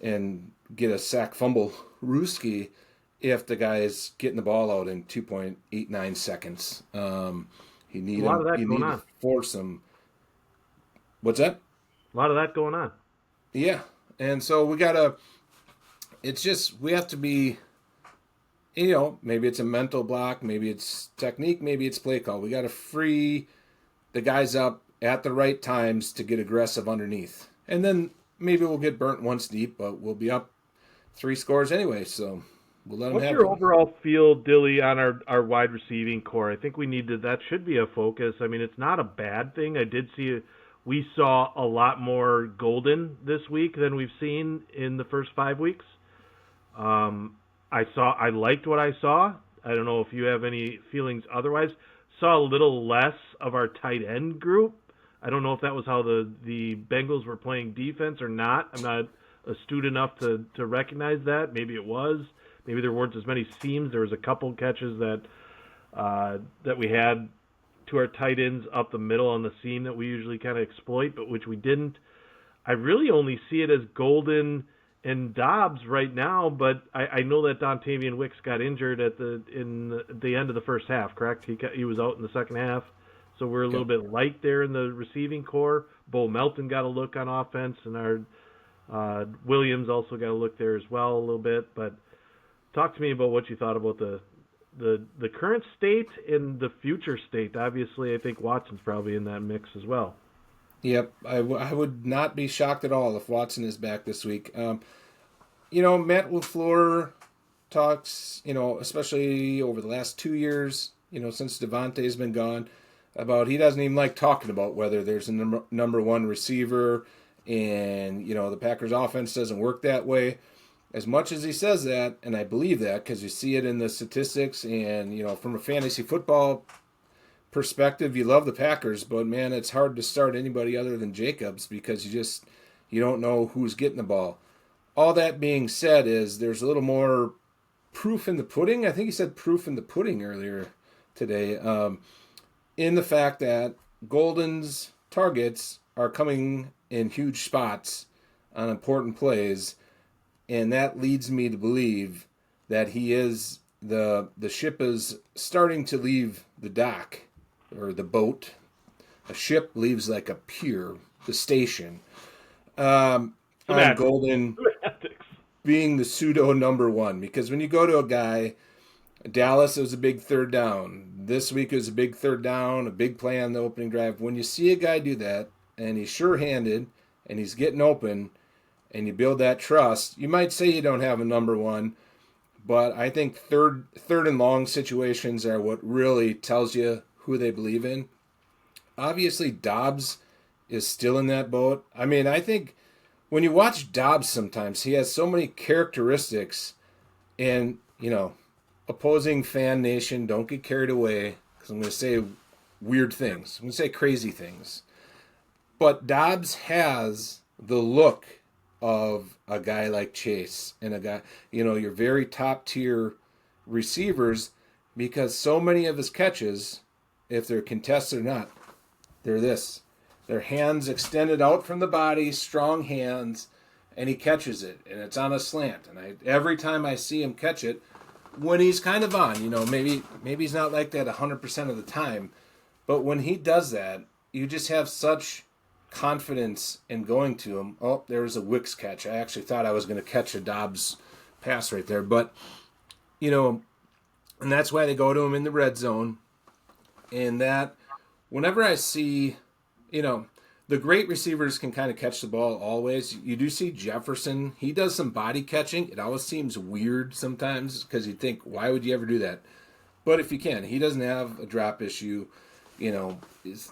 and get a sack fumble rooski if the guy is getting the ball out in 2.89 seconds. You need to force him. What's that? A lot of that going on. Yeah. And so we have to be, maybe it's a mental block, maybe it's technique, maybe it's play call. We got to free the guys up at the right times to get aggressive underneath. And then maybe we'll get burnt once deep, but we'll be up 3 scores anyway, so we'll let them have it. What's your overall feel, Dilly, on our wide receiving core? I think that should be a focus. I mean, it's not a bad thing. We saw a lot more Golden this week than we've seen in the first 5 weeks. I liked what I saw. I don't know if you have any feelings otherwise. Saw a little less of our tight end group. I don't know if that was how the Bengals were playing defense or not. I'm not astute enough to recognize that. Maybe it was. Maybe there weren't as many seams. There was a couple catches that we had to our tight ends up the middle on the seam that we usually kind of exploit, but which we didn't. I really only see it as Golden and Dobbs right now, but I know that Dontavian Wicks got injured at the end of the first half, correct? He was out in the second half, so we're a little bit light there in the receiving core. Bo Melton got a look on offense, and our Williams also got a look there as well a little bit. But talk to me about what you thought about the current state and the future state. Obviously, I think Watson's probably in that mix as well. Yep, I would not be shocked at all if Watson is back this week. Matt LaFleur talks, especially over the last 2 years, since Devontae's been gone, about he doesn't even like talking about whether there's a number one receiver, and, the Packers offense doesn't work that way. As much as he says that, and I believe that because you see it in the statistics and, from a fantasy football perspective, you love the Packers, but man, it's hard to start anybody other than Jacobs because you don't know who's getting the ball. All that being said is there's a little more proof in the pudding. I think he said proof in the pudding earlier today, in the fact that Golden's targets are coming in huge spots on important plays, and that leads me to believe that the ship is starting to leave the dock or the boat. A ship leaves like a pier, the station. On Golden being the pseudo number one, because when you go to a guy, Dallas, it was a big third down. This week it was a big third down, a big play on the opening drive. When you see a guy do that, and he's sure-handed, and he's getting open, and you build that trust, you might say you don't have a number one, but I think third and long situations are what really tells you who they believe in. Obviously, Dobbs is still in that boat. I mean, I think when you watch Dobbs sometimes, he has so many characteristics, and, opposing fan nation, don't get carried away, because I'm going to say weird things. I'm going to say crazy things. But Dobbs has the look of a guy like Chase and a guy, your very top tier receivers, because so many of his catches, if they're contested or not, they're this. Their hands extended out from the body, strong hands, and he catches it, and it's on a slant. And every time I see him catch it, when he's kind of on, maybe he's not like that 100% of the time, but when he does that, you just have such confidence in going to him. Oh, there was a Wicks catch. I actually thought I was going to catch a Dobbs pass right there, but and that's why they go to him in the red zone. And that, whenever I see, the great receivers can kind of catch the ball always. You do see Jefferson. He does some body catching. It always seems weird sometimes because you think, why would you ever do that? But if you can, he doesn't have a drop issue.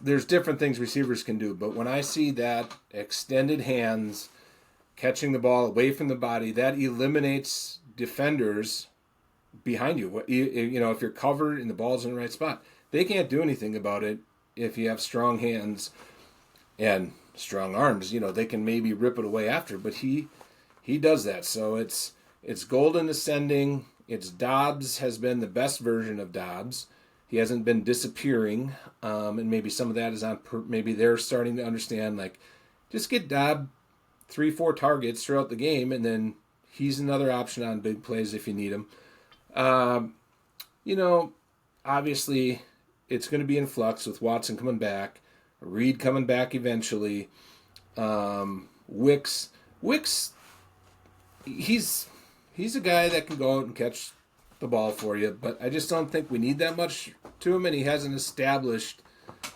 There's different things receivers can do. But when I see that extended hands catching the ball away from the body, that eliminates defenders behind you. If you're covered and the ball's in the right spot, they can't do anything about it if you have strong hands and strong arms. They can maybe rip it away after, but he does that. So it's Golden ascending. It's Dobbs has been the best version of Dobbs. He hasn't been disappearing, and maybe some of that is on. Maybe they're starting to understand, like, just get Dobbs 3-4 targets throughout the game, and then he's another option on big plays if you need him. Obviously, it's going to be in flux with Watson coming back, Reed coming back eventually. Wicks, he's a guy that can go out and catch the ball for you, but I just don't think we need that much to him, and he hasn't established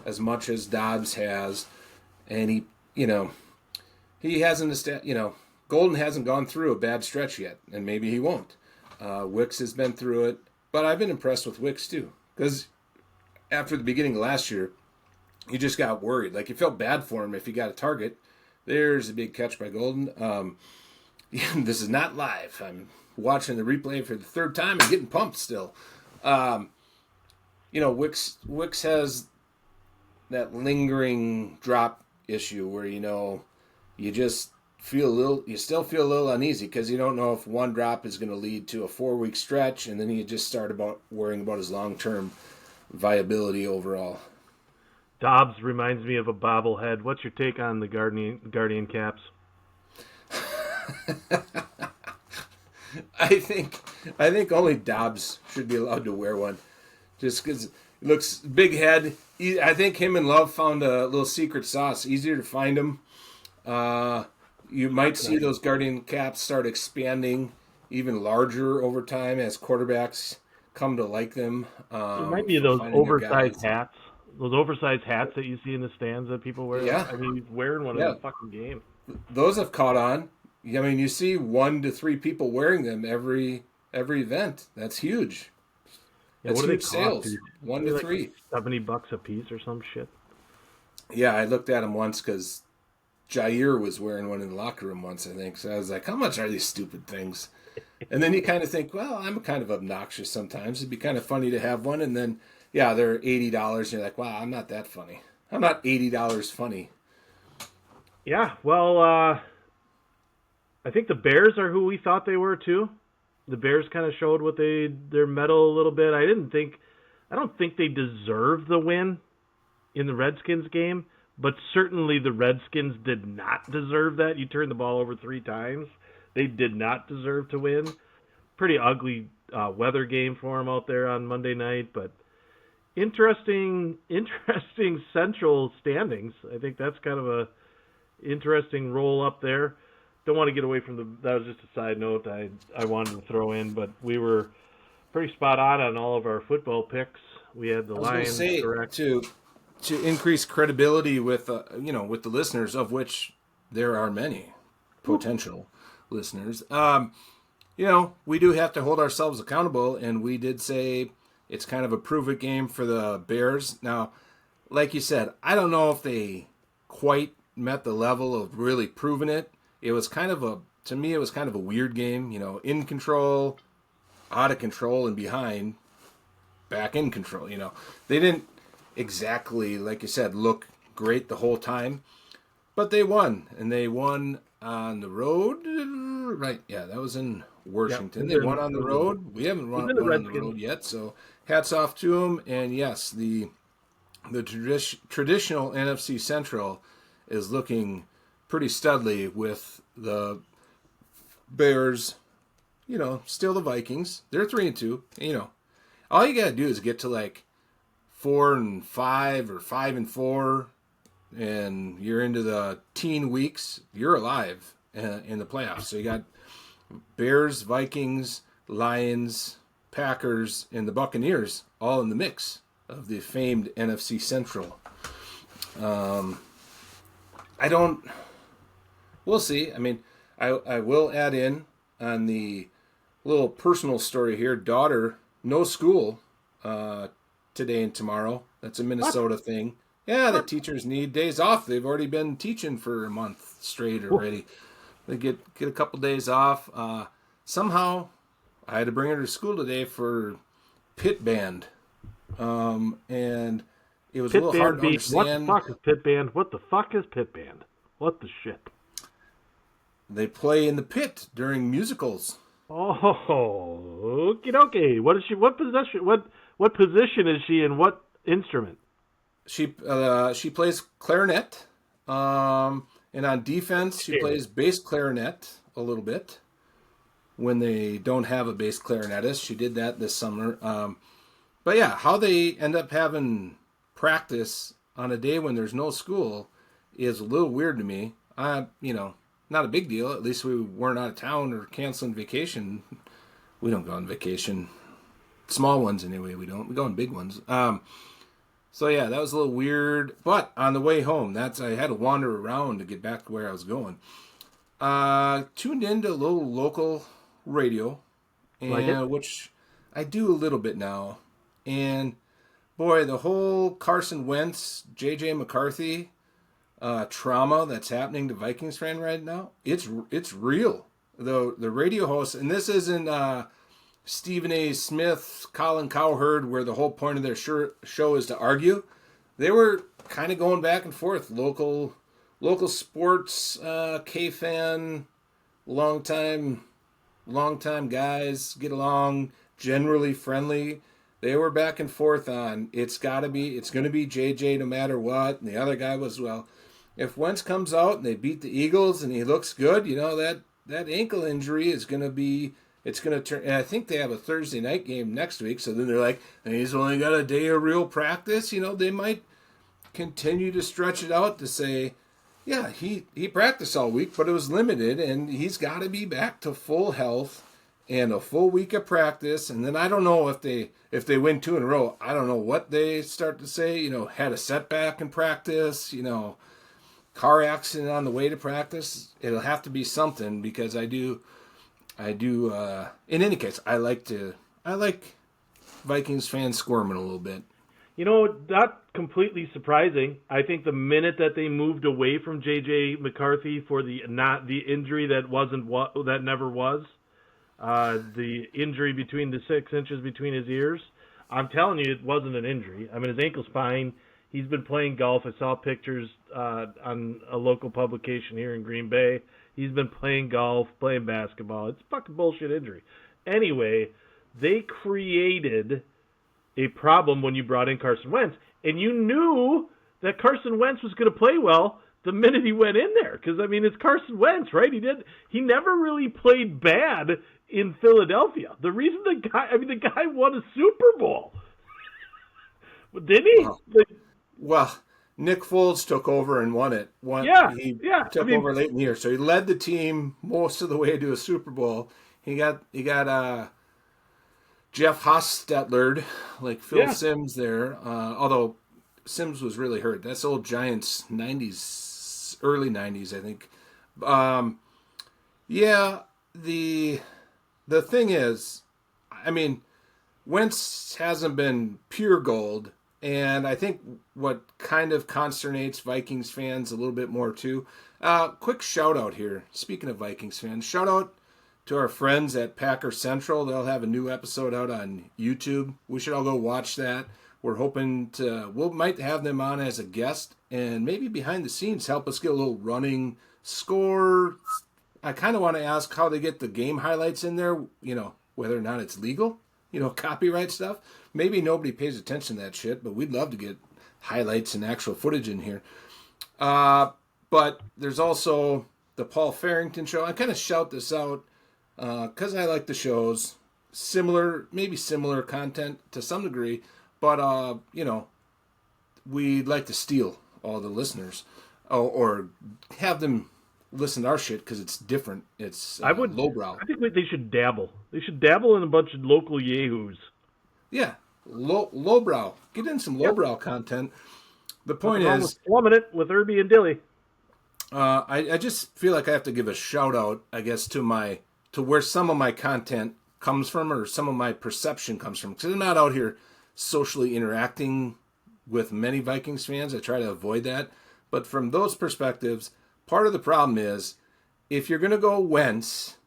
as much as Dobbs has, and he hasn't Golden hasn't gone through a bad stretch yet, and maybe he won't. Wicks has been through it, but I've been impressed with Wicks too, because after the beginning of last year, you just got worried. Like, you felt bad for him if he got a target. There's a big catch by Golden. This is not live. I'm watching the replay for the third time and getting pumped still. Wicks has that lingering drop issue where, you just still feel a little uneasy because you don't know if one drop is going to lead to a 4-week stretch, and then you just start worrying about his long-term viability overall. Dobbs reminds me of a bobblehead. What's your take on the Guardian caps? I think only Dobbs should be allowed to wear one, just because it looks big head. I think him and Love found a little secret sauce. Easier to find them. You might see those Guardian caps start expanding even larger over time as quarterbacks come to like them. It might be those oversized hats. Those oversized hats that you see in the stands that people wear. Yeah. I mean, he's wearing one in the fucking game. Those have caught on. I mean, you see 1 to 3 people wearing them every event. That's huge. Yeah, that's what huge do they sales. cost? 1 to 3. $70 a piece or some shit. Yeah, I looked at them once because Jair was wearing one in the locker room once, I think. So I was like, how much are these stupid things? And then you kind of think, well, I'm kind of obnoxious sometimes. It'd be kind of funny to have one. And then, yeah, they're $80. And you're like, wow, I'm not that funny. I'm not $80 funny. Yeah, well, I think the Bears are who we thought they were too. The Bears kind of showed their mettle a little bit. I don't think they deserved the win in the Redskins game, but certainly the Redskins did not deserve that. You turned the ball over 3 times. They did not deserve to win. Pretty ugly weather game for them out there on Monday night, but interesting central standings. I think that's kind of a interesting roll up there. Don't want to get away from that was just a side note I wanted to throw in, but we were pretty spot on all of our football picks. We had the Lions correct. To increase credibility with with the listeners, of which there are many potential listeners. We do have to hold ourselves accountable, and we did say it's kind of a prove-it game for the Bears. Now, like you said, I don't know if they quite met the level of really proving it. It was kind of a weird game, in control, out of control, and behind, back in control. They didn't exactly, like you said, look great the whole time. but they won, and they won on the road. Right? Yeah, that was in Washington. They won on the road. We haven't won on the road yet, so hats off to them. And yes, the traditional NFC Central is looking pretty studly with the Bears. Still the Vikings. They're 3-2. All you gotta do is get to like 4-5 or 5-4, and you're into the teen weeks. You're alive in the playoffs. So you got Bears, Vikings, Lions, Packers, and the Buccaneers all in the mix of the famed NFC Central. We'll see. I mean, I will add in on the little personal story here. Daughter, no school today and tomorrow. That's a Minnesota thing. Yeah, the teachers need days off. They've already been teaching for a month straight already. They get a couple days off. Somehow, I had to bring her to school today for pit band. And it was pit a little hard to understand. What the fuck is pit band? What the fuck is pit band? What the shit? They play in the pit during musicals. Oh, okie dokie. What is she? What position? What position is she in? What instrument? She plays clarinet. And on defense, she plays bass clarinet a little bit. When they don't have a bass clarinetist, she did that this summer. But yeah, how they end up having practice on a day when there's no school is a little weird to me. Not a big deal. At least we weren't out of town or canceling vacation. We don't go on vacation. Small ones anyway, we don't. We go on big ones. So yeah, that was a little weird. But on the way home, I had to wander around to get back to where I was going. Tuned into a little local radio, which I do a little bit now. And boy, the whole Carson Wentz, J.J. McCarthy trauma that's happening to Vikings fan right now, it's real. The radio host, and this isn't Stephen A. Smith, Colin Cowherd, where the whole point of their show is to argue. They were kind of going back and forth. Local sports K-fan, long time guys, get along, generally friendly. They were back and forth on it's going to be JJ no matter what. And the other guy was, well, if Wentz comes out and they beat the Eagles and he looks good, that ankle injury is going to be, it's going to turn. And I think they have a Thursday night game next week. So then they're like, and he's only got a day of real practice. They might continue to stretch it out to say, yeah, he practiced all week, but it was limited, and he's got to be back to full health and a full week of practice. And then I don't know if they win 2 in a row, I don't know what they start to say. Had a setback in practice. Car accident on the way to practice. It'll have to be something, because I do. In any case, I like Vikings fans squirming a little bit. Not completely surprising. I think the minute that they moved away from J.J. McCarthy for the injury that never was, the injury between the 6 inches between his ears, I'm telling you, it wasn't an injury. I mean, his ankle's fine. He's been playing golf. I saw pictures on a local publication here in Green Bay. He's been playing golf, playing basketball. It's a fucking bullshit injury. Anyway, they created a problem when you brought in Carson Wentz, and you knew that Carson Wentz was going to play well the minute he went in there, because it's Carson Wentz, right? He never really played bad in Philadelphia. The reason the guy won a Super Bowl, didn't he? Well, Nick Foles took over and won it. He took over late in the year, so he led the team most of the way to a Super Bowl. He got Jeff Hostetler, like Phil Simms there, although Simms was really hurt. That's old Giants 90s, early 90s, I think. The thing is, Wentz hasn't been pure gold, and I think what kind of consternates Vikings fans a little bit more too. Quick shout out here, speaking of Vikings fans, shout out to our friends at Packer Central. They'll have a new episode out on YouTube. We should all go watch that. We're hoping we might have them on as a guest and maybe behind the scenes help us get a little running score. I kind of want to ask how they get the game highlights in there, whether or not it's legal, copyright stuff. Maybe nobody pays attention to that shit, but we'd love to get highlights and actual footage in here. But there's also the Paul Farrington show. I kind of shout this out because I like the shows. Maybe similar content to some degree, but we'd like to steal all the listeners or have them listen to our shit because it's different. It's lowbrow. I think they should dabble. They should dabble in a bunch of local yahoos. Yeah, lowbrow. Get in some lowbrow content. The point is, plumbing it with Irby and Dilly. I just feel like I have to give a shout out, I guess, to where some of my content comes from or some of my perception comes from. Because I'm not out here socially interacting with many Vikings fans. I try to avoid that. But from those perspectives, part of the problem is if you're going to go Wentz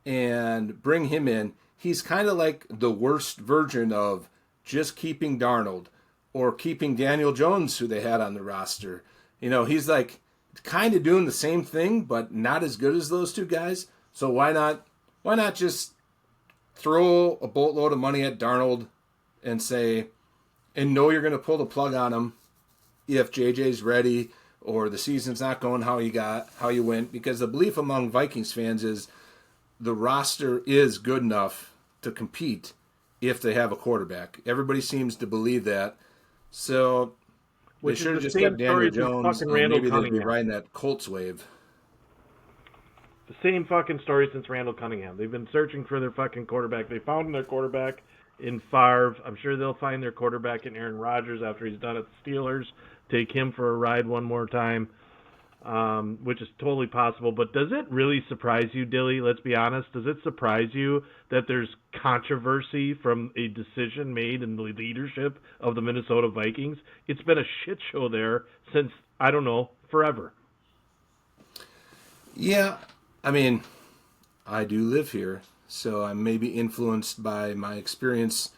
and bring him in, he's kind of like the worst version of just keeping Darnold or keeping Daniel Jones, who they had on the roster. He's like kind of doing the same thing, but not as good as those two guys. So why not just throw a boatload of money at Darnold and know you're going to pull the plug on him if JJ's ready or the season's not going how you went, because the belief among Vikings fans is the roster is good enough to compete if they have a quarterback. Everybody seems to believe that. So they should have just kept Daniel Jones, and maybe they'd be riding that Colts wave. The same fucking story since Randall Cunningham. They've been searching for their fucking quarterback. They found their quarterback in Favre. I'm sure they'll find their quarterback in Aaron Rodgers after he's done at the Steelers. Take him for a ride one more time, which is totally possible. But does it really surprise you, Dilly? Let's be honest. Does it surprise you that there's controversy from a decision made in the leadership of the Minnesota Vikings? It's been a shit show there since, I don't know, forever. Yeah. I mean, I do live here, so I'm maybe influenced by my experience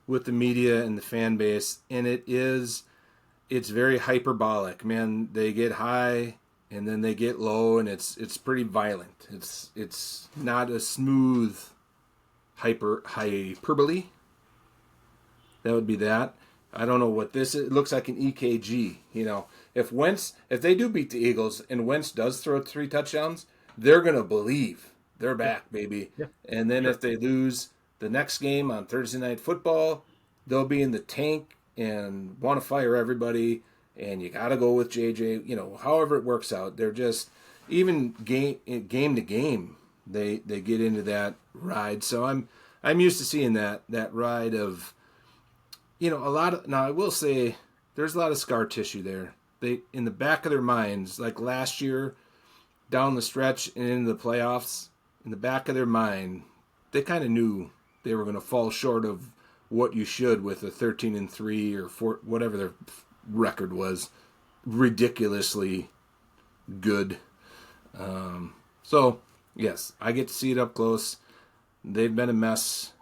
with the media and the fan base, and it's very hyperbolic, man. They get high and then they get low, and it's pretty violent. It's not a smooth hyperbole. That would be that. I don't know what this is. It looks like an EKG. If they do beat the Eagles and Wentz does throw 3 touchdowns, they're going to believe they're back, baby. Yeah. And then if they lose the next game on Thursday Night Football, they'll be in the tank and want to fire everybody. And you got to go with JJ. However it works out, they're just, even game to game, they get into that ride. So I'm used to seeing that ride of, a lot of, now I will say there's a lot of scar tissue there. They, in the back of their minds, like last year, down the stretch and into the playoffs, in the back of their mind, they kind of knew they were going to fall short of what you should with a 13-3 or 4, whatever their record was, ridiculously good. So yes, I get to see it up close. They've been a mess.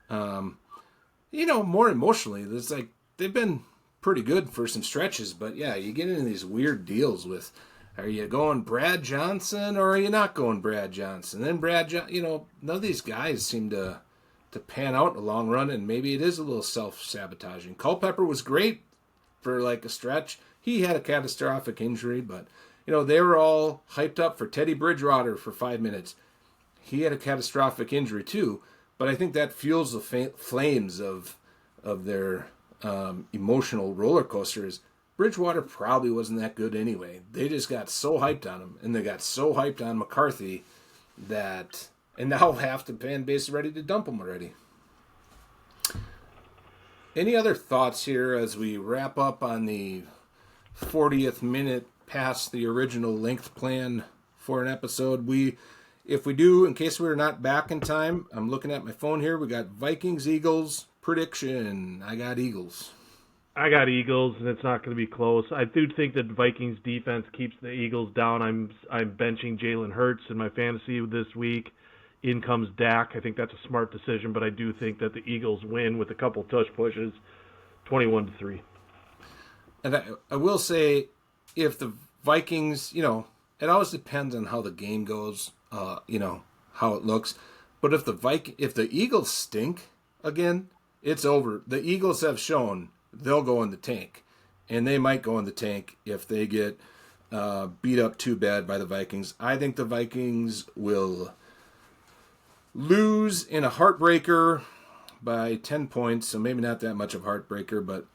More emotionally, it's like they've been pretty good for some stretches, but yeah, you get into these weird deals with, are you going Brad Johnson or are you not going Brad Johnson? Then none of these guys seem to pan out in the long run, and maybe it is a little self-sabotaging. Culpepper was great for like a stretch. He had a catastrophic injury, but they were all hyped up for Teddy Bridgewater for 5 minutes. He had a catastrophic injury too, but I think that fuels the flames of their emotional roller coasters. Bridgewater probably wasn't that good anyway. They just got so hyped on him, and they got so hyped on McCarthy and now half the fan base is ready to dump him already. Any other thoughts here as we wrap up on the 40th minute past the original length plan for an episode? If we do, in case we're not back in time, I'm looking at my phone here. We got Vikings, Eagles, prediction. I got Eagles. I got Eagles, and it's not going to be close. I do think that Vikings defense keeps the Eagles down. I'm benching Jalen Hurts in my fantasy this week. In comes Dak. I think that's a smart decision, but I do think that the Eagles win with a couple tush pushes, 21-3. And I will say, if the Vikings, it always depends on how the game goes, how it looks. But if the Eagles stink again, it's over. The Eagles have shown they'll go in the tank, and they might go in the tank if they get beat up too bad by the Vikings. I think the Vikings will lose in a heartbreaker by 10 points, so maybe not that much of a heartbreaker, but,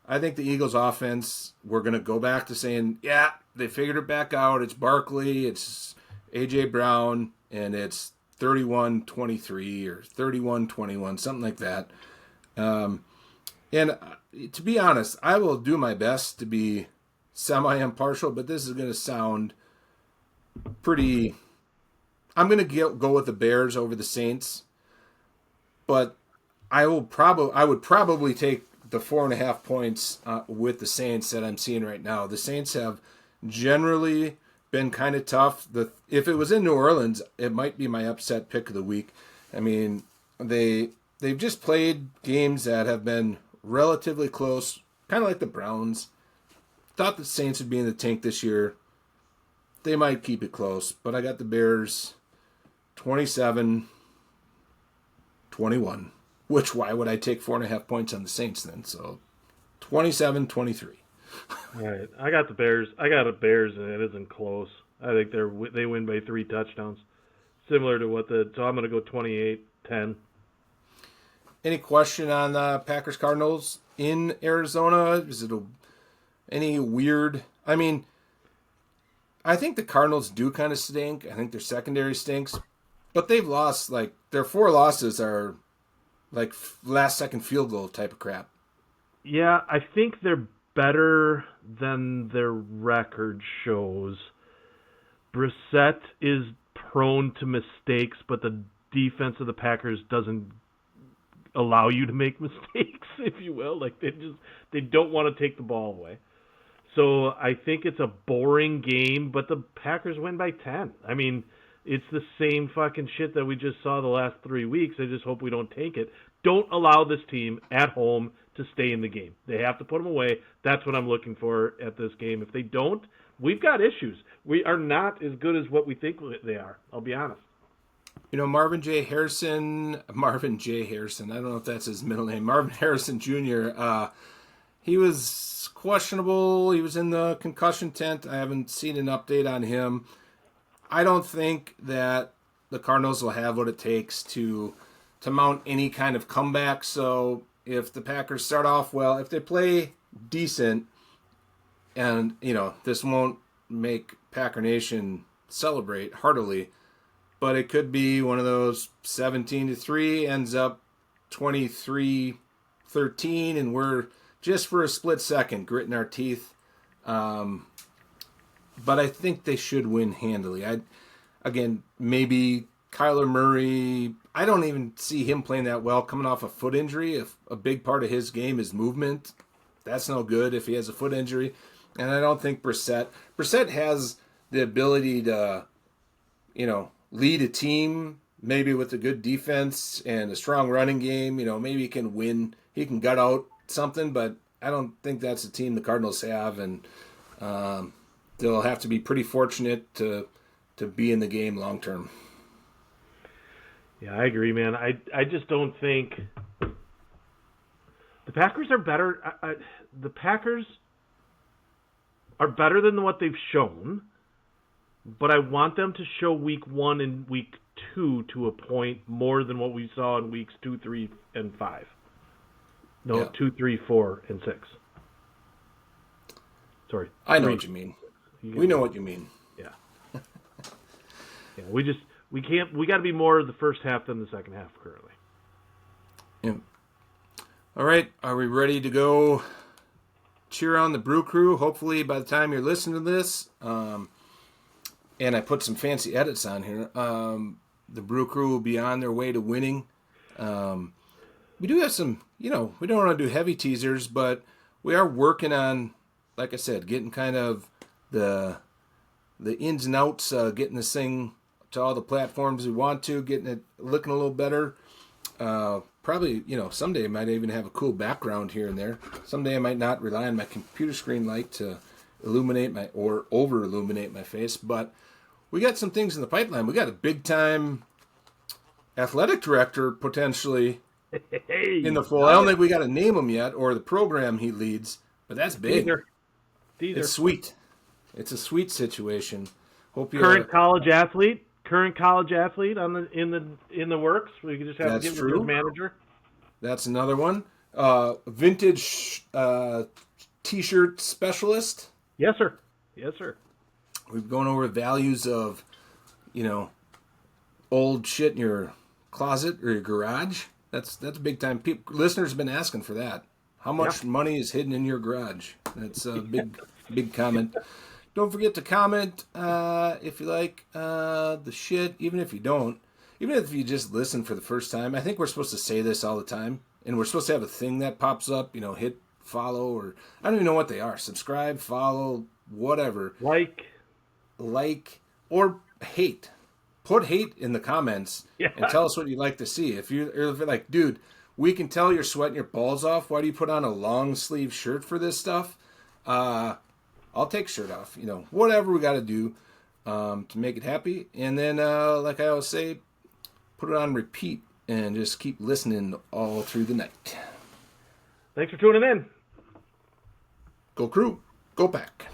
I think the Eagles offense, we're going to go back to saying, yeah, they figured it back out. It's Barkley, it's A.J. Brown, and it's 31-23 or 31-21, something like that. And to be honest, I will do my best to be semi-impartial, but this is going to sound pretty... I'm going to go with the Bears over the Saints, but I would probably take the 4.5 points with the Saints that I'm seeing right now. The Saints have generally been kind of tough. If it was in New Orleans, it might be my upset pick of the week. I mean, they've just played games that have been relatively close, kind of like the Browns. Thought the Saints would be in the tank this year. They might keep it close, but I got the Bears 27-21. Which, why would I take 4.5 points on the Saints then? So, 27-23. All right, I got the Bears. And it isn't close. I think they win by 3 touchdowns, similar to so I'm going to go 28-10. Any question on Packers Cardinals in Arizona? Is it any weird? I mean, I think the Cardinals do kind of stink. I think their secondary stinks, but they've lost their 4 losses are last second field goal type of crap. Yeah, I think they're better than their record shows. Brissett is prone to mistakes, but the defense of the Packers doesn't allow you to make mistakes, if you will. They don't want to take the ball away. So I think it's a boring game, but the Packers win by 10. I mean, it's the same fucking shit that we just saw the last 3 weeks. I just hope we don't take it. Don't allow this team at home to stay in the game. They have to put them away. That's what I'm looking for at this game. If they don't, we've got issues. We are not as good as what we think they are. I'll be honest. Marvin J. Harrison, I don't know if that's his middle name, Marvin Harrison Jr., he was questionable. He was in the concussion tent. I haven't seen an update on him. I don't think that the Cardinals will have what it takes to mount any kind of comeback. So if the Packers start off well, if they play decent, and, this won't make Packer Nation celebrate heartily, but it could be one of those 17-3 ends up 23-13, and we're just for a split second gritting our teeth. But I think they should win handily. Maybe Kyler Murray, I don't even see him playing that well coming off a foot injury. If a big part of his game is movement, that's no good if he has a foot injury. And I don't think Brissett has the ability to, lead a team, maybe with a good defense and a strong running game. Maybe he can win. He can gut out something, but I don't think that's the team the Cardinals have. And they'll have to be pretty fortunate to be in the game long term. Yeah, I agree, man. I just don't think the Packers are better. The Packers are better than what they've shown, but I want them to show week 1 and week 2 to a point more than what we saw in weeks 2, 3, and 5. No, yeah. 2, 3, 4, and 6. Sorry. I know what you mean. We know what you mean. Yeah. Yeah. We got to be more of the first half than the second half currently. Yeah. All right. Are we ready to go cheer on the Brew Crew? Hopefully by the time you're listening to this, and I put some fancy edits on here, the Brew Crew will be on their way to winning. We do have some, we don't want to do heavy teasers, but we are working on, like I said, getting kind of the ins and outs, getting this thing to all the platforms we want to, getting it looking a little better. probably, someday I might even have a cool background here and there. Someday I might not rely on my computer screen light to illuminate or over illuminate my face. But we got some things in the pipeline. We got a big time athletic director potentially in the fold. I don't think we got to name him yet or the program he leads, but that's big. Teaser. It's sweet. It's a sweet situation. Hope you current college athlete in the works. We could just have to get with his manager. That's another one. Vintage T-shirt specialist. Yes, sir. We've gone over values of, old shit in your closet or your garage. That's big time. Listeners have been asking for that. How much money is hidden in your garage? That's a big comment. Don't forget to comment if you like the shit, even if you don't. Even if you just listen for the first time. I think we're supposed to say this all the time. And we're supposed to have a thing that pops up, hit follow, or I don't even know what they are. Subscribe, follow, whatever. Like, or hate. Put hate in the comments and tell us what you'd like to see. If you're like, dude, we can tell you're sweating your balls off. Why do you put on a long sleeve shirt for this stuff? I'll take shirt off. Whatever we got to do to make it happy. And then, like I always say, put it on repeat and just keep listening all through the night. Thanks for tuning in. Go Crew. Go Pack.